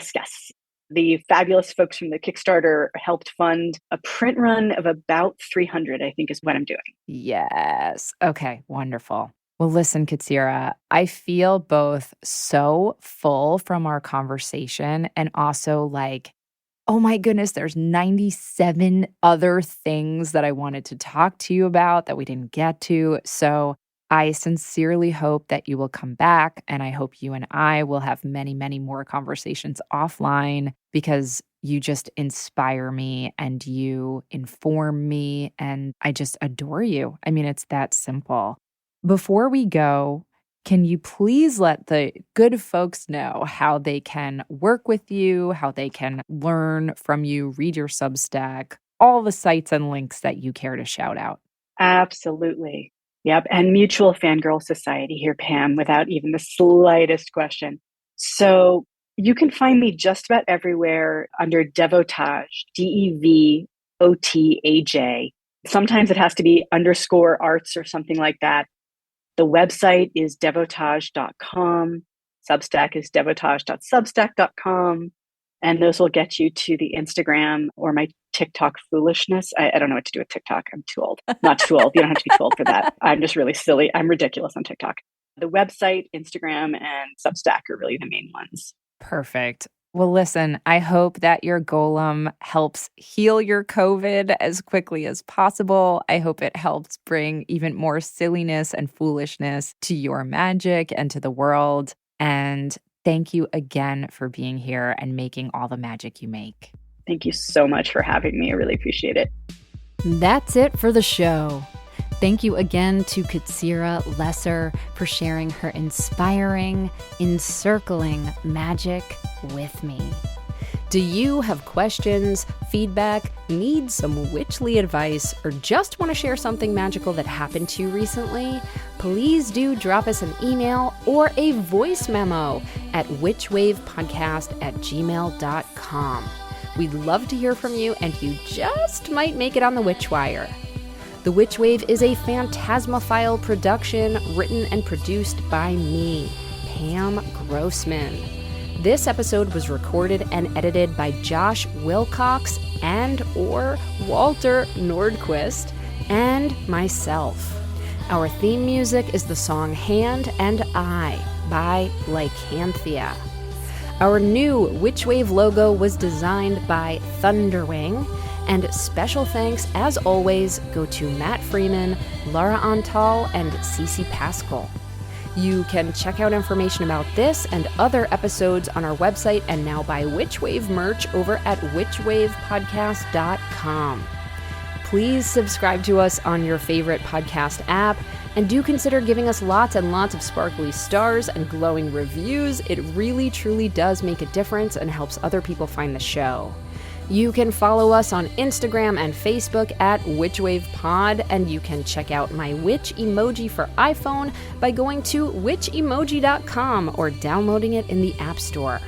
The fabulous folks from the Kickstarter helped fund a print run of about 300, I think is what I'm doing. Yes. Okay, wonderful. Well, listen, Ketzirah, I feel both so full from our conversation and also like, oh my goodness, there's 97 other things that I wanted to talk to you about that we didn't get to. So I sincerely hope that you will come back, and I hope you and I will have many, many more conversations offline because you just inspire me and you inform me, and I just adore you. I mean, it's that simple. Before we go, can you please let the good folks know how they can work with you, how they can learn from you, read your Substack, all the sites and links that you care to shout out? Absolutely. Yep. And Mutual Fangirl Society here, Pam, without even the slightest question. So you can find me just about everywhere under Devotage, DEVOTAJ. Sometimes it has to be _arts or something like that. The website is devotage.com. Substack is devotage.substack.com. And those will get you to the Instagram or my TikTok foolishness. I don't know what to do with TikTok. I'm too old. Not too old. You don't have to be too old for that. I'm just really silly. I'm ridiculous on TikTok. The website, Instagram, and Substack are really the main ones. Perfect. Well, listen, I hope that your golem helps heal your COVID as quickly as possible. I hope it helps bring even more silliness and foolishness to your magic and to the world. And thank you again for being here and making all the magic you make. Thank you so much for having me. I really appreciate it. That's it for the show. Thank you again to Ketzirah Lesser for sharing her inspiring, encircling magic with me. Do you have questions, feedback, need some witchly advice, or just want to share something magical that happened to you recently? Please do drop us an email or a voice memo at witchwavepodcast@gmail.com. We'd love to hear from you, and you just might make it on the Witchwire. The Witch Wave is a Phantasmophile production written and produced by me, Pam Grossman. This episode was recorded and edited by Josh Wilcox and/or Walter Nordquist and myself. Our theme music is the song Hand and I by Lycanthia. Our new Witch Wave logo was designed by Thunderwing, And special thanks, as always, go to Matt Freeman, Laura Antal, and Cece Pascal. You can check out information about this and other episodes on our website and now buy Witchwave merch over at witchwavepodcast.com. Please subscribe to us on your favorite podcast app, and do consider giving us lots and lots of sparkly stars and glowing reviews. It really, truly does make a difference and helps other people find the show. You can follow us on Instagram and Facebook at WitchWavePod, and you can check out my witch emoji for iPhone by going to witchemoji.com or downloading it in the App Store.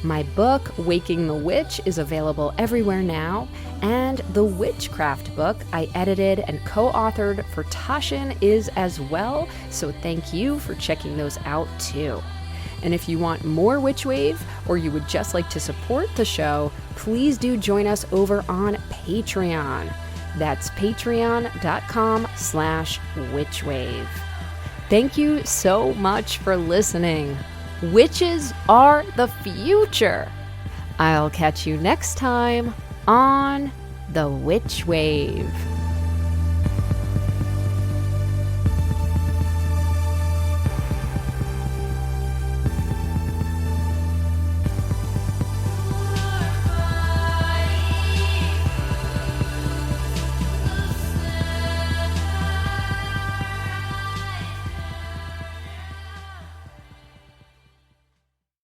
My book, Waking the Witch, is available everywhere now, and the Witchcraft book I edited and co-authored for Taschen is as well, so thank you for checking those out too. And if you want more Witchwave, or you would just like to support the show, please do join us over on Patreon. That's patreon.com/witchwave. Thank you so much for listening. Witches are the future. I'll catch you next time on The Witch Wave.